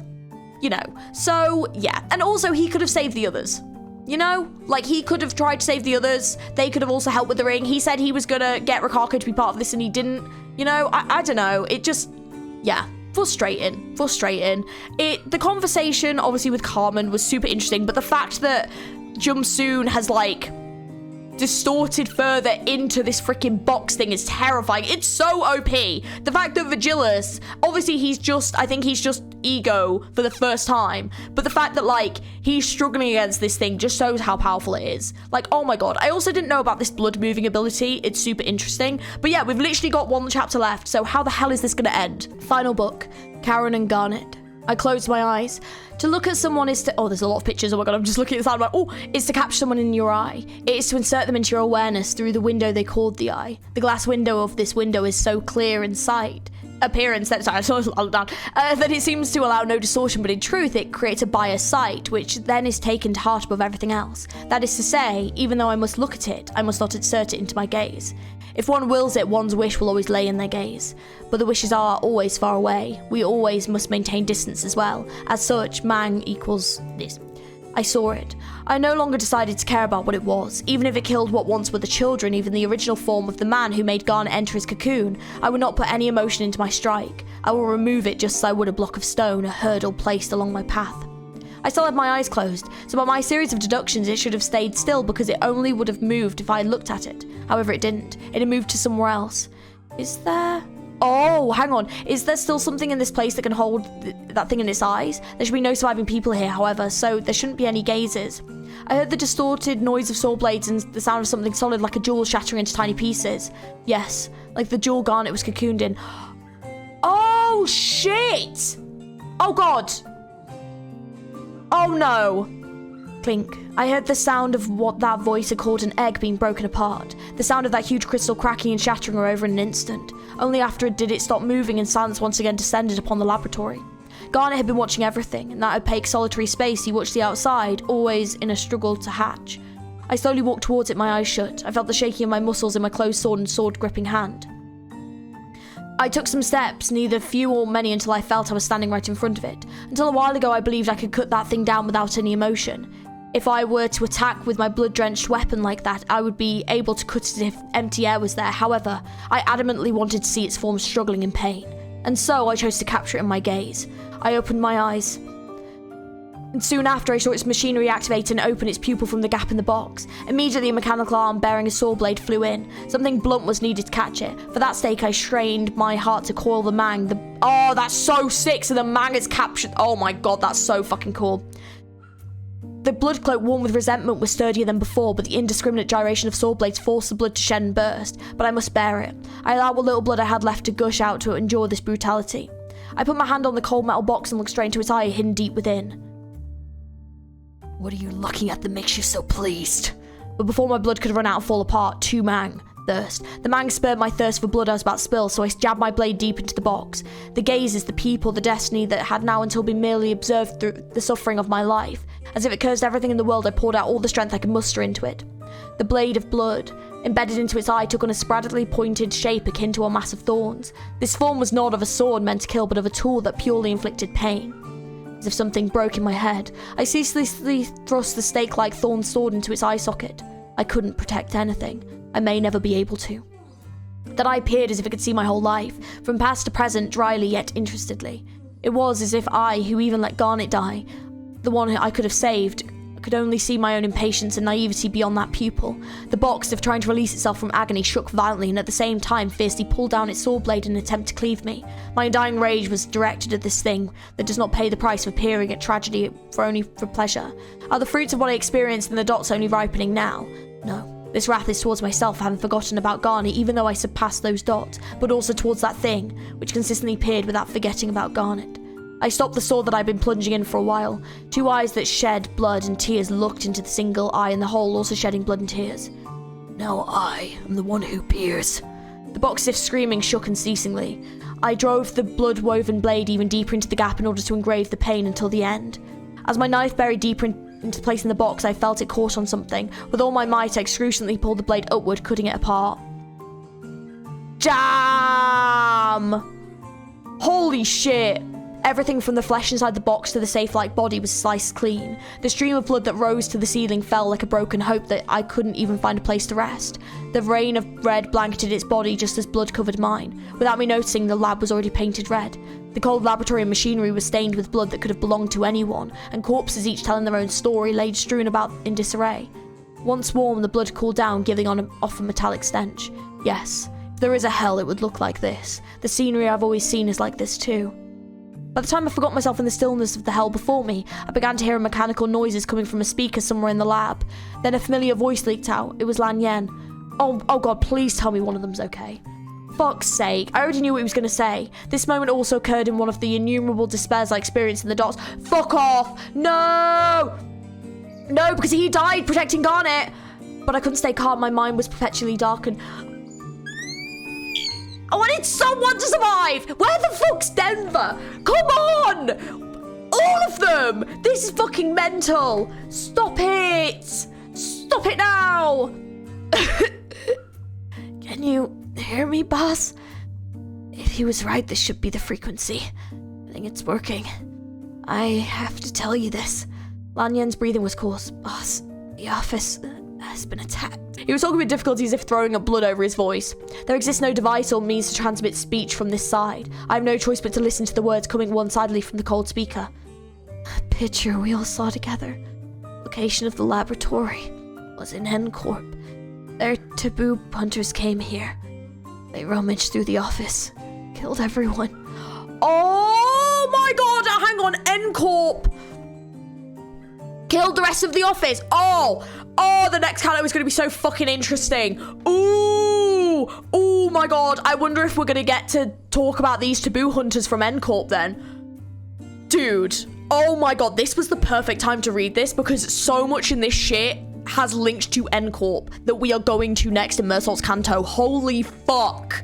Speaker 1: So, yeah. And also, he could have saved the others. You know? Like, he could have tried to save the others. They could have also helped with the ring. He said he was gonna get Rokako to be part of this and he didn't. You know? I don't know. It just... Yeah. Frustrating. The conversation, obviously, with Carmen was super interesting, but the fact that Jumsoon has, like, distorted further into this freaking box thing is terrifying. It's so OP. The fact that Vergilius, obviously I think he's just ego for the first time, but the fact that, like, he's struggling against this thing just shows how powerful it is. Like, oh my god. I also didn't know about this blood moving ability. It's super interesting. But yeah, we've literally got one chapter left, so how the hell is this gonna end? Final book, Karen and Garnet. I closed my eyes. To look at someone is to... Oh, there's a lot of pictures. Oh my god, I'm just looking at that. I'm like, oh, it's to capture someone in your eye. It is to insert them into your awareness through the window they called the eye. The glass window of this window is so clear in sight. Appearance, that it seems to allow no distortion, but in truth it creates a biased sight, which then is taken to heart above everything else. That is to say, even though I must look at it, I must not insert it into my gaze. If one wills it, one's wish will always lay in their gaze. But the wishes are always far away. We always must maintain distance as well. As such, Mang equals this. I saw it. I no longer decided to care about what it was. Even if it killed what once were the children, even the original form of the man who made Garnet enter his cocoon, I would not put any emotion into my strike. I will remove it just as I would a block of stone, a hurdle placed along my path. I still had my eyes closed, so by my series of deductions it should have stayed still because it only would have moved if I had looked at it. However, it didn't. It had moved to somewhere else. Is there... Oh, hang on. Is there still something in this place that can hold that thing in its eyes? There should be no surviving people here, however, so there shouldn't be any gazes. I heard the distorted noise of saw blades and the sound of something solid like a jewel shattering into tiny pieces. Yes, like the jewel Garnet was cocooned in. Oh, shit! Oh, God! Oh, no! Clink. I heard the sound of what that voice had called an egg being broken apart. The sound of that huge crystal cracking and shattering were over in an instant. Only after it did it stop moving and silence once again descended upon the laboratory. Garnet had been watching everything. In that opaque solitary space he watched the outside, always in a struggle to hatch. I slowly walked towards it, my eyes shut. I felt the shaking of my muscles in my closed sword and sword-gripping hand. I took some steps, neither few or many, until I felt I was standing right in front of it. Until a while ago I believed I could cut that thing down without any emotion. If I were to attack with my blood-drenched weapon like that, I would be able to cut it if empty air was there. However, I adamantly wanted to see its form struggling in pain. And so I chose to capture it in my gaze. I opened my eyes. And soon after I saw its machinery activate and open its pupil from the gap in the box. Immediately a mechanical arm bearing a saw blade flew in. Something blunt was needed to catch it. For that stake I strained my heart to coil the Mang. Oh, that's so sick. So the Mang is captured. Oh my god, that's so fucking cool. The blood cloak, warm with resentment, was sturdier than before, but the indiscriminate gyration of saw blades forced the blood to shed and burst. But I must bear it. I allowed what little blood I had left to gush out to endure this brutality. I put my hand on the cold metal box and looked straight into its eye, hidden deep within. What are you looking at that makes you so pleased? But before my blood could run out and fall apart, two Mang. Thirst. The Mang spurred my thirst for blood I was about to spill, so I jabbed my blade deep into the box. The gazes, the people, the destiny that had now until been merely observed through the suffering of my life. As if it cursed everything in the world, I poured out all the strength I could muster into it. The blade of blood, embedded into its eye, took on a sporadically pointed shape akin to a mass of thorns. This form was not of a sword meant to kill, but of a tool that purely inflicted pain. As if something broke in my head, I ceaselessly thrust the stake-like thorn sword into its eye socket. I couldn't protect anything. I may never be able to. That eye peered as if it could see my whole life, from past to present, dryly yet interestedly. It was as if I, who even let Garnet die, the one who I could have saved, could only see my own impatience and naivety beyond that pupil. The box, as if trying to release itself from agony, shook violently and at the same time fiercely pulled down its sword blade in an attempt to cleave me. My undying rage was directed at this thing that does not pay the price for peering at tragedy only for pleasure. Are the fruits of what I experienced in the dots only ripening now? No. This wrath is towards myself for having forgotten about Garnet, even though I surpassed those dots, but also towards that thing, which consistently peered without forgetting about Garnet. I stopped the sword that I'd been plunging in for a while. Two eyes that shed blood and tears looked into the single eye in the hole, also shedding blood and tears. Now I am the one who peers. The box, as if screaming, shook unceasingly. I drove the blood-woven blade even deeper into the gap in order to engrave the pain until the end. As my knife buried deeper into place in the box, I felt it caught on something. With all my might, I excruciatingly pulled the blade upward, cutting it apart. Jam! Holy shit! Everything from the flesh inside the box to the safe-like body was sliced clean. The stream of blood that rose to the ceiling fell like a broken hope that I couldn't even find a place to rest. The rain of red blanketed its body just as blood covered mine. Without me noticing, the lab was already painted red. The cold laboratory and machinery was stained with blood that could have belonged to anyone, and corpses each telling their own story laid strewn about in disarray. Once warm, the blood cooled down, giving off a metallic stench. Yes, if there is a hell, it would look like this. The scenery I've always seen is like this too. By the time I forgot myself in the stillness of the hell before me, I began to hear mechanical noises coming from a speaker somewhere in the lab. Then a familiar voice leaked out. It was Lan Yen. Oh god, please tell me one of them's okay. Fuck's sake, I already knew what he was going to say. This moment also occurred in one of the innumerable despairs I experienced in the dots. Fuck off! No! No, because he died protecting Garnet! But I couldn't stay calm, my mind was perpetually darkened. I wanted someone to survive! Where the fuck's Denver? Come on! All of them! This is fucking mental! Stop it! Stop it now! Can you hear me, boss? If he was right, this should be the frequency. I think it's working. I have to tell you this. Lan Yen's breathing was coarse. Boss, the office has been attacked. He was talking with difficulty as if throwing up blood over his voice. There exists no device or means to transmit speech from this side. I have no choice but to listen to the words coming one-sidedly from the cold speaker. A picture we all saw together. Location of the laboratory was in N-Corp. Their taboo hunters came here. They rummaged through the office. Killed everyone. Oh my god! Hang on, N-Corp! Killed the rest of the office. Oh, the next count was going to be so fucking interesting. Ooh, oh my god. I wonder if we're going to get to talk about these taboo hunters from N-Corp then. Dude, oh my god, this was the perfect time to read this because so much in this shit has linked to N-Corp that we are going to next in Mersault's Canto. Holy fuck.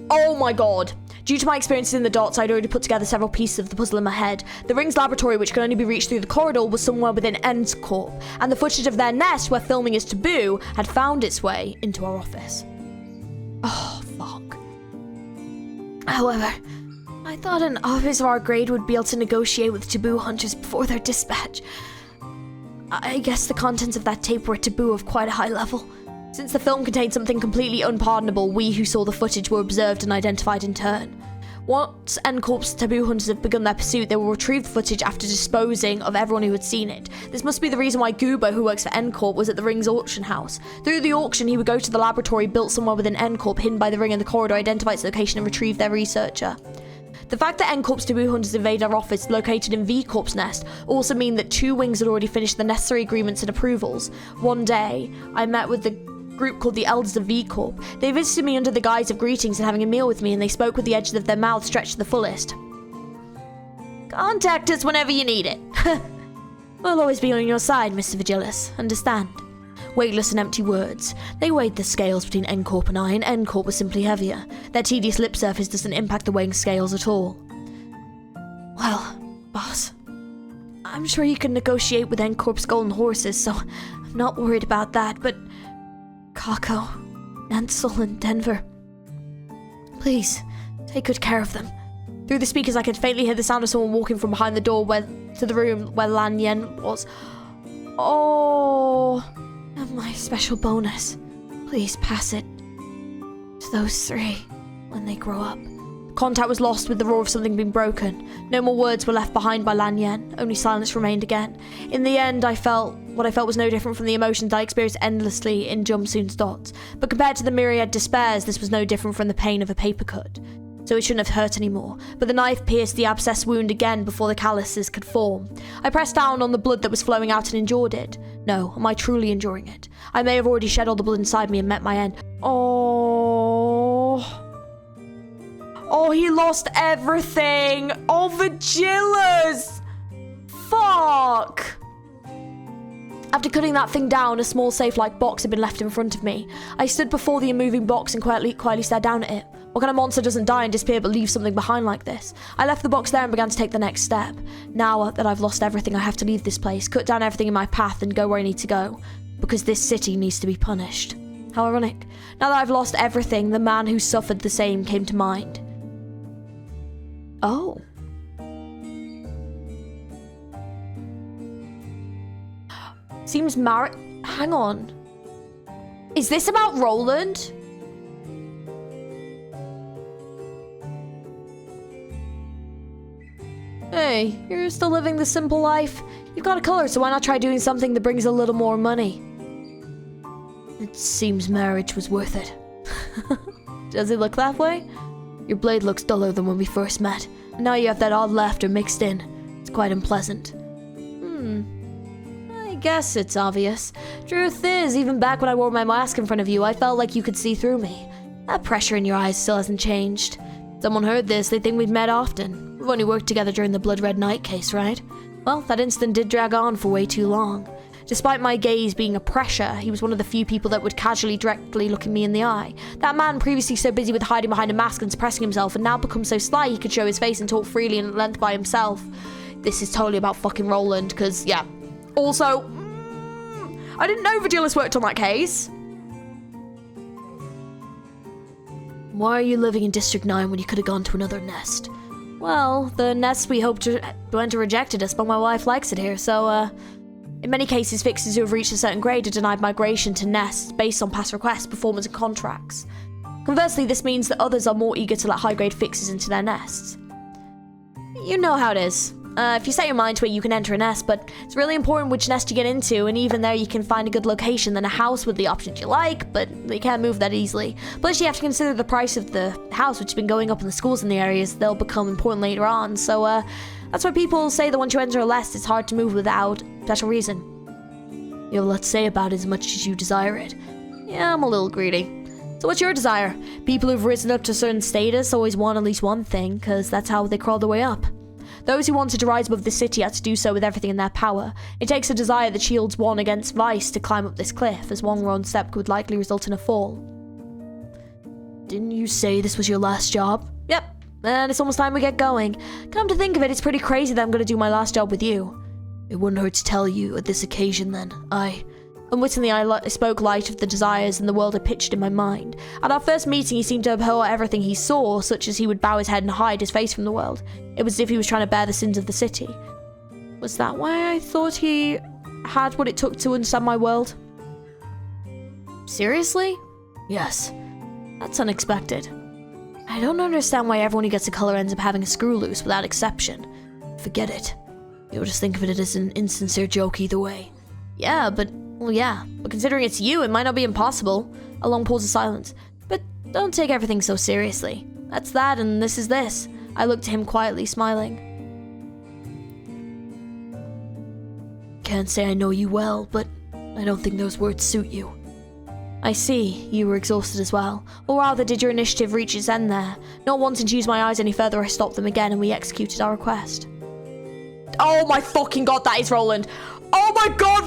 Speaker 1: Oh my god. Due to my experiences in the dots, I'd already put together several pieces of the puzzle in my head. The Ring's laboratory, which could only be reached through the corridor, was somewhere within N-Corp, and the footage of their nest, where filming is taboo, had found its way into our office. Oh, fuck. However, I thought an officer of our grade would be able to negotiate with taboo hunters before their dispatch. I guess the contents of that tape were taboo of quite a high level. Since the film contained something completely unpardonable, we who saw the footage were observed and identified in turn. Once N-Corp's taboo hunters have begun their pursuit, they will retrieve the footage after disposing of everyone who had seen it. This must be the reason why Gubo, who works for N-Corp, was at the Ring's auction house. Through the auction, he would go to the laboratory built somewhere within N-Corp, hidden by the Ring in the corridor, identify its location and retrieve their researcher. The fact that N-Corp's taboo hunters invaded our office located in V-Corp's nest also mean that two wings had already finished the necessary agreements and approvals. One day, I met with the group called the Elders of V-Corp. They visited me under the guise of greetings and having a meal with me, and they spoke with the edges of their mouths stretched to the fullest. Contact us whenever you need it. We'll always be on your side, Mr. Vigilis. Understand? Weightless and empty words. They weighed the scales between N-Corp and I, and N-Corp was simply heavier. Their tedious lip surface doesn't impact the weighing scales at all. Well, boss, I'm sure you can negotiate with N-Corp's golden horses, so I'm not worried about that, but Kako, Nansel, and Denver, please, take good care of them. Through the speakers, I could faintly hear the sound of someone walking from behind the door to the room where Lan Yen was. Oh, and my special bonus. Please pass it to those three when they grow up. Contact was lost with the roar of something being broken. No more words were left behind by Lan Yen, only silence remained again. In the end, what I felt was no different from the emotions I experienced endlessly in Jumsoon's dots. But compared to the myriad despairs, this was no different from the pain of a paper cut. So it shouldn't have hurt anymore. But the knife pierced the abscess wound again before the calluses could form. I pressed down on the blood that was flowing out and endured it. No, am I truly enduring it? I may have already shed all the blood inside me and met my end. Oh, he lost everything. Oh, Vigilas. Fuck. After cutting that thing down, a small safe-like box had been left in front of me. I stood before the immoving box and quietly stared down at it. What kind of monster doesn't die and disappear but leave something behind like this? I left the box there and began to take the next step. Now that I've lost everything, I have to leave this place, cut down everything in my path and go where I need to go. Because this city needs to be punished. How ironic. Now that I've lost everything, the man who suffered the same came to mind. Oh. Seems married. Hang on. Is this about Roland? Hey, you're still living the simple life. You've got a color, so why not try doing something that brings a little more money? It seems marriage was worth it. Does it look that way? Your blade looks duller than when we first met, and now you have that odd laughter mixed in. It's quite unpleasant. I guess it's obvious. Truth is, even back when I wore my mask in front of you, I felt like you could see through me. That pressure in your eyes still hasn't changed. If someone heard this, they'd think we'd met often. We've only worked together during the Blood Red Knight case, right? Well, that incident did drag on for way too long. Despite my gaze being a pressure, he was one of the few people that would casually, directly look at me in the eye. That man, previously so busy with hiding behind a mask and suppressing himself, had now become so sly he could show his face and talk freely and at length by himself. This is totally about fucking Roland, because, yeah. Also, I didn't know Virgilius worked on that case. Why are you living in District 9 when you could have gone to another nest? Well, the nest we hoped to enter rejected us, but my wife likes it here, so, in many cases, fixers who have reached a certain grade are denied migration to nests based on past requests, performance, and contracts. Conversely, this means that others are more eager to let high-grade fixers into their nests. You know how it is. If you set your mind to it, you can enter a nest, but it's really important which nest you get into, and even there you can find a good location, then a house with the options you like, but you can't move that easily. Plus, you have to consider the price of the house, which has been going up in the schools in the areas. They'll become important later on, so that's why people say that once you enter a nest, it's hard to move without special reason. You have a lot to say about it as much as you desire it. Yeah, I'm a little greedy. So what's your desire? People who've risen up to a certain status always want at least one thing, because that's how they crawl their way up. Those who wanted to rise above the city had to do so with everything in their power. It takes a desire that shields one against vice to climb up this cliff, as one wrong step would likely result in a fall. Didn't you say this was your last job? Yep, and it's almost time we get going. Come to think of it, it's pretty crazy that I'm going to do my last job with you. It wouldn't hurt to tell you at this occasion then. Unwittingly, I spoke light of the desires and the world I pictured in my mind. At our first meeting, he seemed to abhor everything he saw, such as he would bow his head and hide his face from the world. It was as if he was trying to bear the sins of the city. Was that why I thought he had what it took to understand my world? Seriously? Yes. That's unexpected. I don't understand why everyone who gets a color ends up having a screw loose without exception. Forget it. You'll just think of it as an insincere joke either way. Yeah, but considering it's you, it might not be impossible. A long pause of silence. But don't take everything so seriously. That's that, and this is this. I looked at him quietly, smiling. Can't say I know you well, but I don't think those words suit you. I see, you were exhausted as well. Or rather, did your initiative reach its end there? Not wanting to use my eyes any further, I stopped them again, and we executed our request. Oh my fucking god, that is Roland! Oh my god,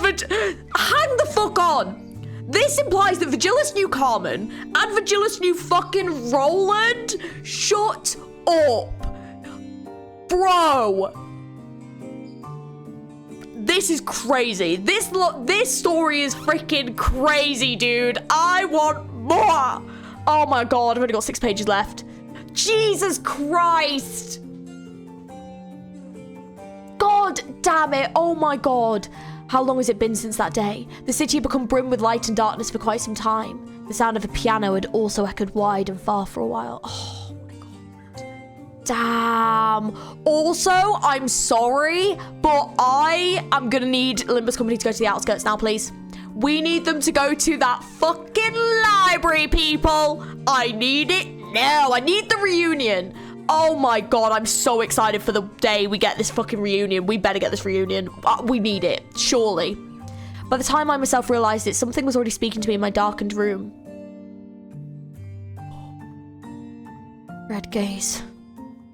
Speaker 1: hang the fuck on! This implies that Virgilius knew Carmen, and Virgilius knew fucking Roland? Shut up! Bro! This is crazy. This story is freaking crazy, dude. I want more! Oh my god, I've only got 6 pages left. Jesus Christ! God damn it, oh my god. How long has it been since that day? The city had become brimmed with light and darkness for quite some time. The sound of a piano had also echoed wide and far for a while. Oh my god. Damn. Also, I'm sorry, but I am gonna need Limbus Company to go to the outskirts now, please. We need them to go to that fucking library, people. I need it now. I need the reunion. Oh my god, I'm so excited for the day we get this fucking reunion. We better get this reunion. We need it, surely. By the time I myself realized it, something was already speaking to me in my darkened room. Red gaze.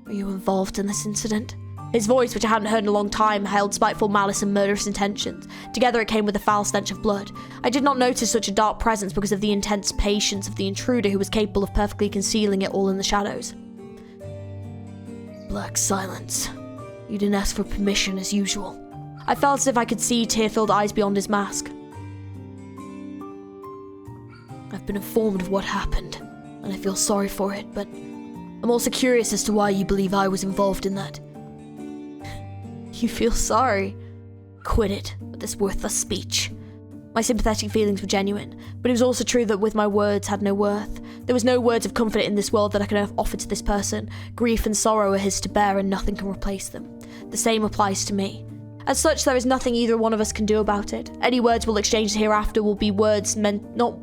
Speaker 1: Were you involved in this incident? His voice, which I hadn't heard in a long time, held spiteful malice and murderous intentions. Together it came with a foul stench of blood. I did not notice such a dark presence because of the intense patience of the intruder who was capable of perfectly concealing it all in the shadows. Black silence. You didn't ask for permission as usual. I felt as if I could see tear-filled eyes beyond his mask. I've been informed of what happened, and I feel sorry for it, but I'm also curious as to why you believe I was involved in that. You feel sorry? Quit it with this worthless speech. My sympathetic feelings were genuine, but it was also true that with my words had no worth. There was no words of comfort in this world that I could have offered to this person. Grief and sorrow are his to bear, and nothing can replace them. The same applies to me. As such, there is nothing either one of us can do about it. Any words we'll exchange hereafter will be words meant not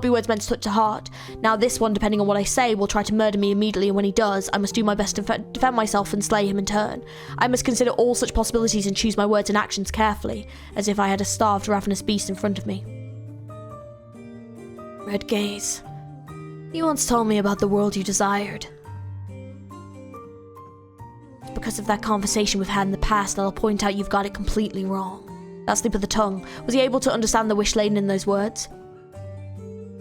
Speaker 1: be words meant to touch the heart. Now this one, depending on what I say, will try to murder me immediately, and when he does, I must do my best to defend myself and slay him in turn. I must consider all such possibilities and choose my words and actions carefully, as if I had a starved, ravenous beast in front of me. Red gaze. You once told me about the world you desired. Because of that conversation we've had in the past, I'll point out you've got it completely wrong. That slip of the tongue. Was he able to understand the wish laden in those words?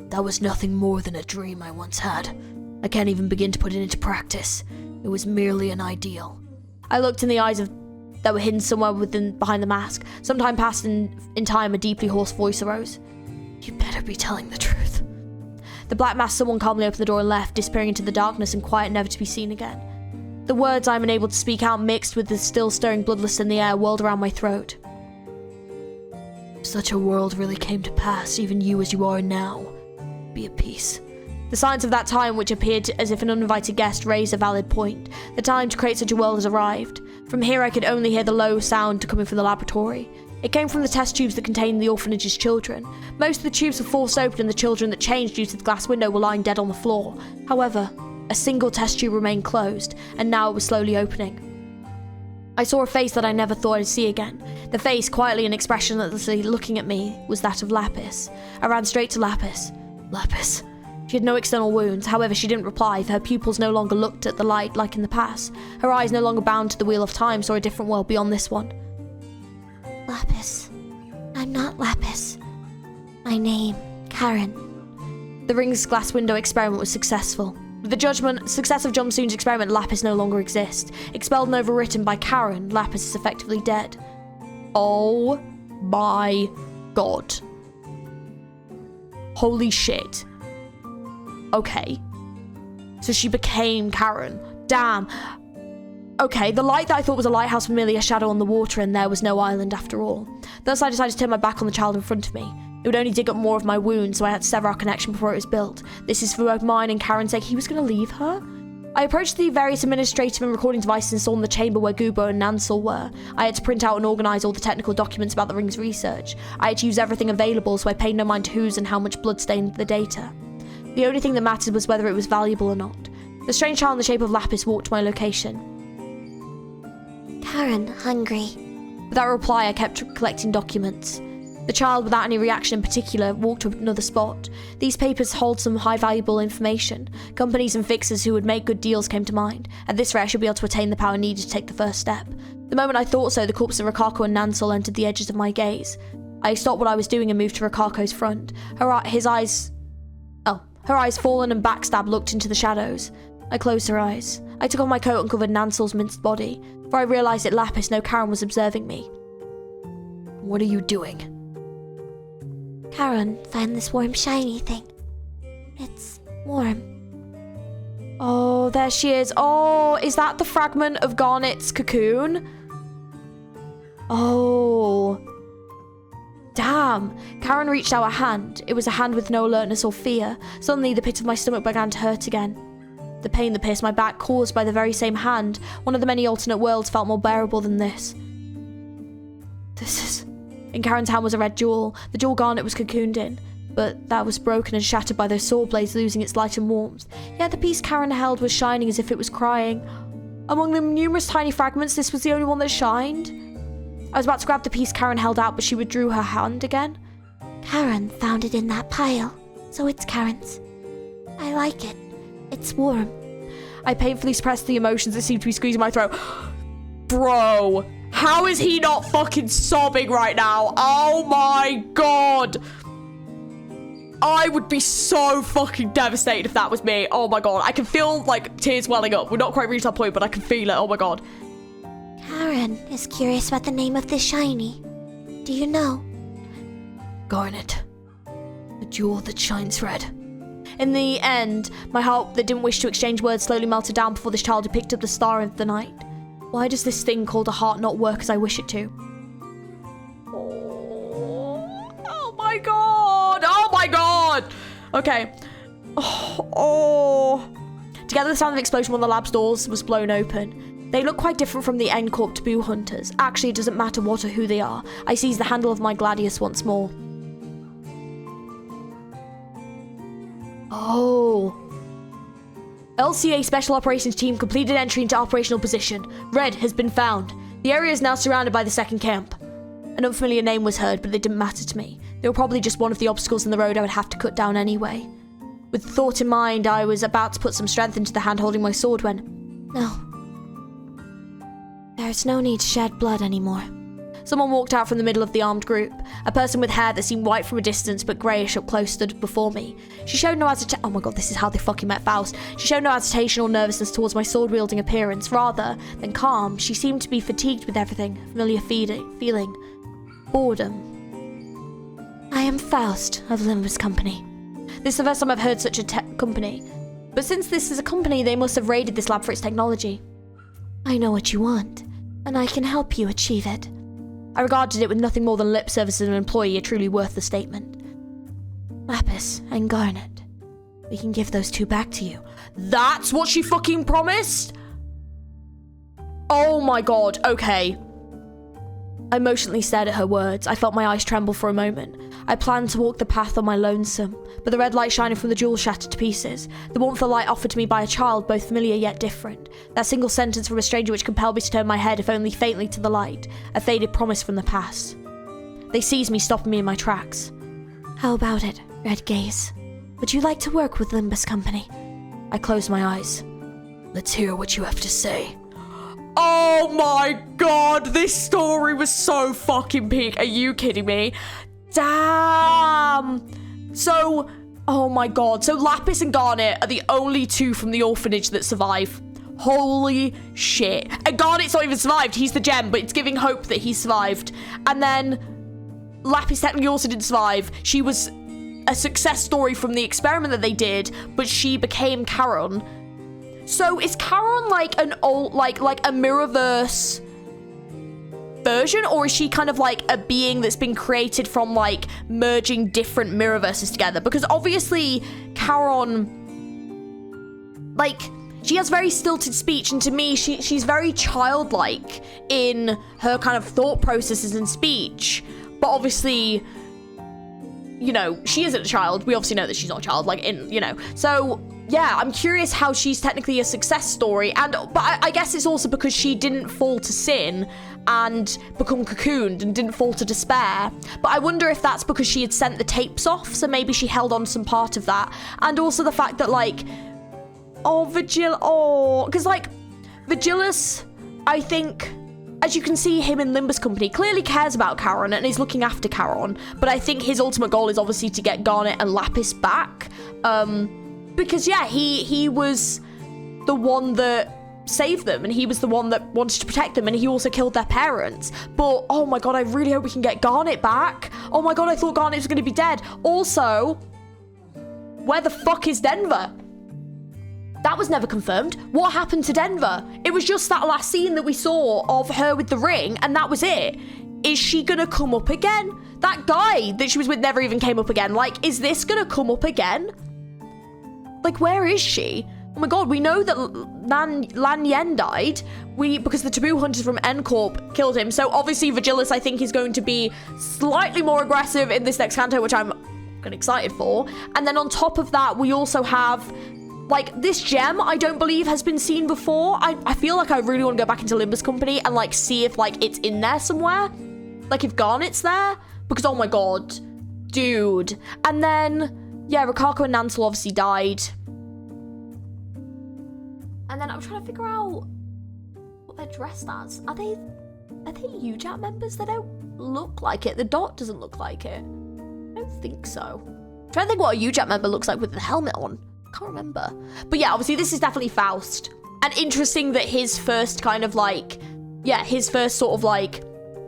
Speaker 1: That was nothing more than a dream I once had. I can't even begin to put it into practice. It was merely an ideal. I looked in the eyes that were hidden somewhere behind the mask. Some time passed, and in time a deeply hoarse voice arose. You better be telling the truth. The black masked someone calmly opened the door and left, disappearing into the darkness and quiet, never to be seen again. The words I am unable to speak out, mixed with the still stirring bloodlust in the air, whirled around my throat. If such a world really came to pass, even you as you are now, be at peace. The signs of that time, which appeared as if an uninvited guest, raised a valid point. The time to create such a world has arrived. From here I could only hear the low sound coming from the laboratory. It came from the test tubes that contained the orphanage's children. Most of the tubes were forced open and the children that changed due to the glass window were lying dead on the floor. However, a single test tube remained closed, and now it was slowly opening. I saw a face that I never thought I'd see again. The face, quietly and expressionlessly looking at me, was that of Lapis. I ran straight to Lapis. Lapis. She had no external wounds, however she didn't reply, for her pupils no longer looked at the light like in the past. Her eyes, no longer bound to the wheel of time, saw a different world beyond this one. Lapis. I'm not Lapis. My name, Karen. The ring's glass window experiment was successful. With the success of Jumsoon's experiment, Lapis no longer exists. Expelled and overwritten by Karen, Lapis is effectively dead. Oh my god. Holy shit. Okay. So she became Karen. Damn. Okay, the light that I thought was a lighthouse was merely a shadow on the water, and there was no island after all. Thus I decided to turn my back on the child in front of me. It would only dig up more of my wounds, so I had to sever our connection before it was built. This is for both mine and Karen's sake. He was going to leave her? I approached the various administrative and recording devices installed in the chamber where Gubo and Nansel were. I had to print out and organise all the technical documents about the ring's research. I had to use everything available, so I paid no mind to whose and how much blood stained the data. The only thing that mattered was whether it was valuable or not. The strange child in the shape of Lapis walked to my location. Karen, hungry. Without reply, I kept collecting documents. The child, without any reaction in particular, walked to another spot. These papers hold some high valuable information. Companies and fixers who would make good deals came to mind. At this rate, I should be able to attain the power needed to take the first step. The moment I thought so, the corpses of Rikako and Nansel entered the edges of my gaze. I stopped what I was doing and moved to Rikako's front. Her eyes fallen and backstabbed, looked into the shadows. I closed her eyes. I took off my coat and covered Nansel's minced body. For I realised that Lapis, no Karen, was observing me. What are you doing? Karen, find this warm, shiny thing. It's warm. Oh, there she is. Oh, is that the fragment of Garnet's cocoon? Oh. Damn. Karen reached out a hand. It was a hand with no alertness or fear. Suddenly, the pit of my stomach began to hurt again. The pain that pierced my back, caused by the very same hand, one of the many alternate worlds, felt more bearable than this. In Karen's hand was a red jewel. The jewel Garnet was cocooned in, but that was broken and shattered by those sword blades, losing its light and warmth. Yet the piece Karen held was shining as if it was crying. Among the numerous tiny fragments, this was the only one that shined. I was about to grab the piece Karen held out, but she withdrew her hand again. Karen found it in that pile, so it's Karen's. I like it. It's warm. I painfully suppressed the emotions that seemed to be squeezing my throat. Bro, how is he not fucking sobbing right now? Oh my god. I would be so fucking devastated if that was me. Oh my god. I can feel like tears welling up. We're not quite reached that point, but I can feel it. Oh my god.
Speaker 2: Karen is curious about the name of this shiny. Do you know?
Speaker 1: Garnet. The jewel that shines red. In the end, my heart that didn't wish to exchange words slowly melted down before this child who picked up the star of the night. Why does this thing called a heart not work as I wish it to? Oh my god! Oh my god! Okay. Oh. Together, the sound of the explosion when the lab's doors was blown open. They look quite different from the N-Corp taboo hunters. Actually, it doesn't matter what or who they are. I seize the handle of my gladius once more. Oh. LCA Special Operations Team completed entry into operational position. Red has been found. The area is now surrounded by the second camp. An unfamiliar name was heard, but it didn't matter to me. They were probably just one of the obstacles in the road I would have to cut down anyway. With the thought in mind, I was about to put some strength into the hand holding my sword when...
Speaker 2: No. There's no need to shed blood anymore.
Speaker 1: Someone walked out from the middle of the armed group. A person with hair that seemed white from a distance but greyish up close stood before me. She showed no agitation. Oh my god, this is how they fucking met Faust. She showed no agitation or nervousness towards my sword-wielding appearance. Rather than calm, she seemed to be fatigued with everything. Familiar feeling. Boredom.
Speaker 2: I am Faust of Limbus Company.
Speaker 1: This is the first time I've heard such a company. But since this is a company, they must have raided this lab for its technology.
Speaker 2: I know what you want, and I can help you achieve it.
Speaker 1: I regarded it with nothing more than lip service as an employee, a truly worthless statement.
Speaker 2: Lapis and Garnet. We can give those two back to you.
Speaker 1: That's what she fucking promised? Oh my god, okay. I emotionally stared at her words. I felt my eyes tremble for a moment. I planned to walk the path on my lonesome, but the red light shining from the jewel shattered to pieces. The warmth of light offered to me by a child, both familiar yet different. That single sentence from a stranger which compelled me to turn my head, if only faintly, to the light. A faded promise from the past. They seized me, stopping me in my tracks.
Speaker 2: How about it, Red Gaze? Would you like to work with Limbus Company?
Speaker 1: I closed my eyes. Let's hear what you have to say. Oh my god, this story was so fucking peak. Are you kidding me? Damn. So, oh my god. So Lapis and Garnet are the only two from the orphanage that survive. Holy shit. And Garnet's not even survived. He's the gem, but it's giving hope that he survived. And then Lapis technically also didn't survive. She was a success story from the experiment that they did, but she became Charon. So is Charon like an old, like a Mirrorverse version, or is she kind of like a being that's been created from like merging different Mirrorverses together? Because obviously Charon, like, she has very stilted speech, and to me she's very childlike in her kind of thought processes and speech, but obviously, you know, she isn't a child. We obviously know that she's not a child, like, in, you know, so yeah, I'm curious how she's technically a success story, but I guess it's also because she didn't fall to sin and become cocooned and didn't fall to despair. But I wonder if that's because she had sent the tapes off, so maybe she held on to some part of that. And also the fact that, like, because, like, Vigilus, I think, as you can see, him in Limbus Company clearly cares about Charon and is looking after Charon, but I think his ultimate goal is obviously to get Garnet and Lapis back. Because, yeah, he was the one that saved them, and he was the one that wanted to protect them, and he also killed their parents. But, oh my god, I really hope we can get Garnet back. Oh my god, I thought Garnet was going to be dead. Also, where the fuck is Denver? That was never confirmed. What happened to Denver? It was just that last scene that we saw of her with the ring, and that was it. Is she gonna come up again? That guy that she was with never even came up again. Like, is this gonna come up again? Like, where is she? Oh my god, we know that Lan Yen died because the taboo hunters from N-Corp killed him. So obviously Vigilus, I think, is going to be slightly more aggressive in this next canto, which I'm kind of excited for. And then on top of that, we also have, like, this gem, I don't believe has been seen before. I feel like I really want to go back into Limbus Company and, like, see if, like, it's in there somewhere. Like, if Garnet's there. Because, oh my god. Dude. And then, yeah, Rikako and Nansel obviously died. And then I'm trying to figure out what they're dressed as. Are they UJAT members? They don't look like it. The dot doesn't look like it. I don't think so. I'm trying to think what a UJAT member looks like with the helmet on. I can't remember. But yeah, obviously this is definitely Faust. And interesting that his first kind of like, yeah, his first sort of like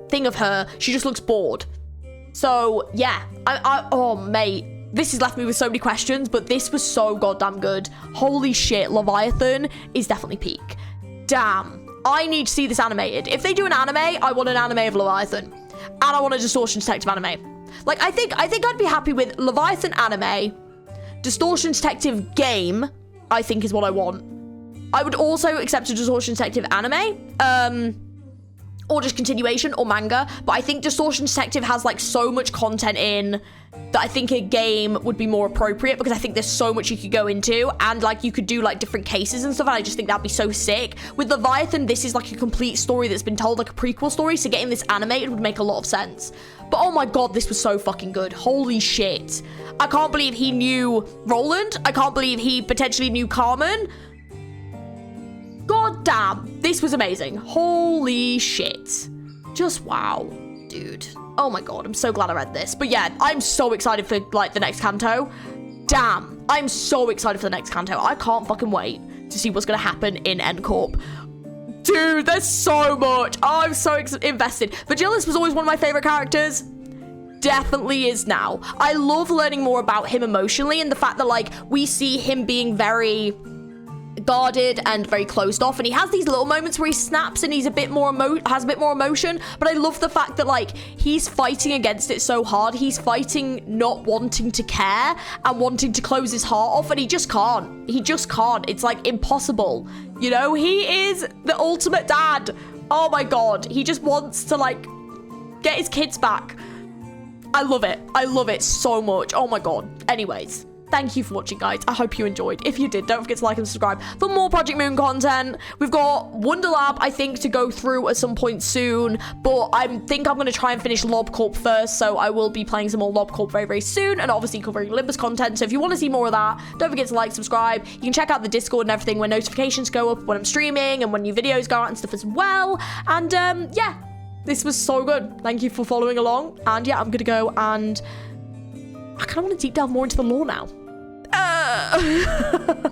Speaker 1: thing of her, she just looks bored. So yeah, oh mate, this has left me with so many questions, but this was so goddamn good. Holy shit, Leviathan is definitely peak. Damn, I need to see this animated. If they do an anime, I want an anime of Leviathan. And I want a Distortion Detective anime. Like, I think I'd be happy with Leviathan anime, Distortion Detective game, I think is what I want. I would also accept a Distortion Detective anime, or just continuation or manga, but I think Distortion Detective has like so much content in that I think a game would be more appropriate, because I think there's so much you could go into, and like you could do like different cases and stuff, and I just think that'd be so sick. With Leviathan, this is like a complete story that's been told, like a prequel story, so getting this animated would make a lot of sense. But oh my god, this was so fucking good. Holy shit. I can't believe he knew Roland. I can't believe he potentially knew Carmen. God damn, this was amazing. Holy shit. Just wow, dude. Oh my god, I'm so glad I read this. But yeah, I'm so excited for like the next canto. Damn, I'm so excited for the next canto. I can't fucking wait to see what's gonna happen in N-Corp. Dude, there's so much. I'm so invested. Vagilis was always one of my favorite characters. Definitely is now. I love learning more about him emotionally, and the fact that like we see him being very guarded and very closed off, and he has these little moments where he snaps and he's a bit more has a bit more emotion. But I love the fact that like he's fighting against it so hard. He's fighting not wanting to care and wanting to close his heart off, and he just can't. It's like impossible, you know. He is the ultimate dad. Oh my god, he just wants to like get his kids back. I love it so much. Oh my god. Anyways, thank you for watching, guys. I hope you enjoyed. If you did, don't forget to like and subscribe for more Project Moon content. We've got Wonder Lab, I think, to go through at some point soon, but I think I'm going to try and finish LobCorp first, so I will be playing some more LobCorp very, very soon, and obviously covering Limbus content. So if you want to see more of that, don't forget to like, subscribe. You can check out the Discord and everything where notifications go up when I'm streaming and when new videos go out and stuff as well. And yeah, this was so good. Thank you for following along. And yeah, I'm going to go and I kind of want to deep delve more into the lore now.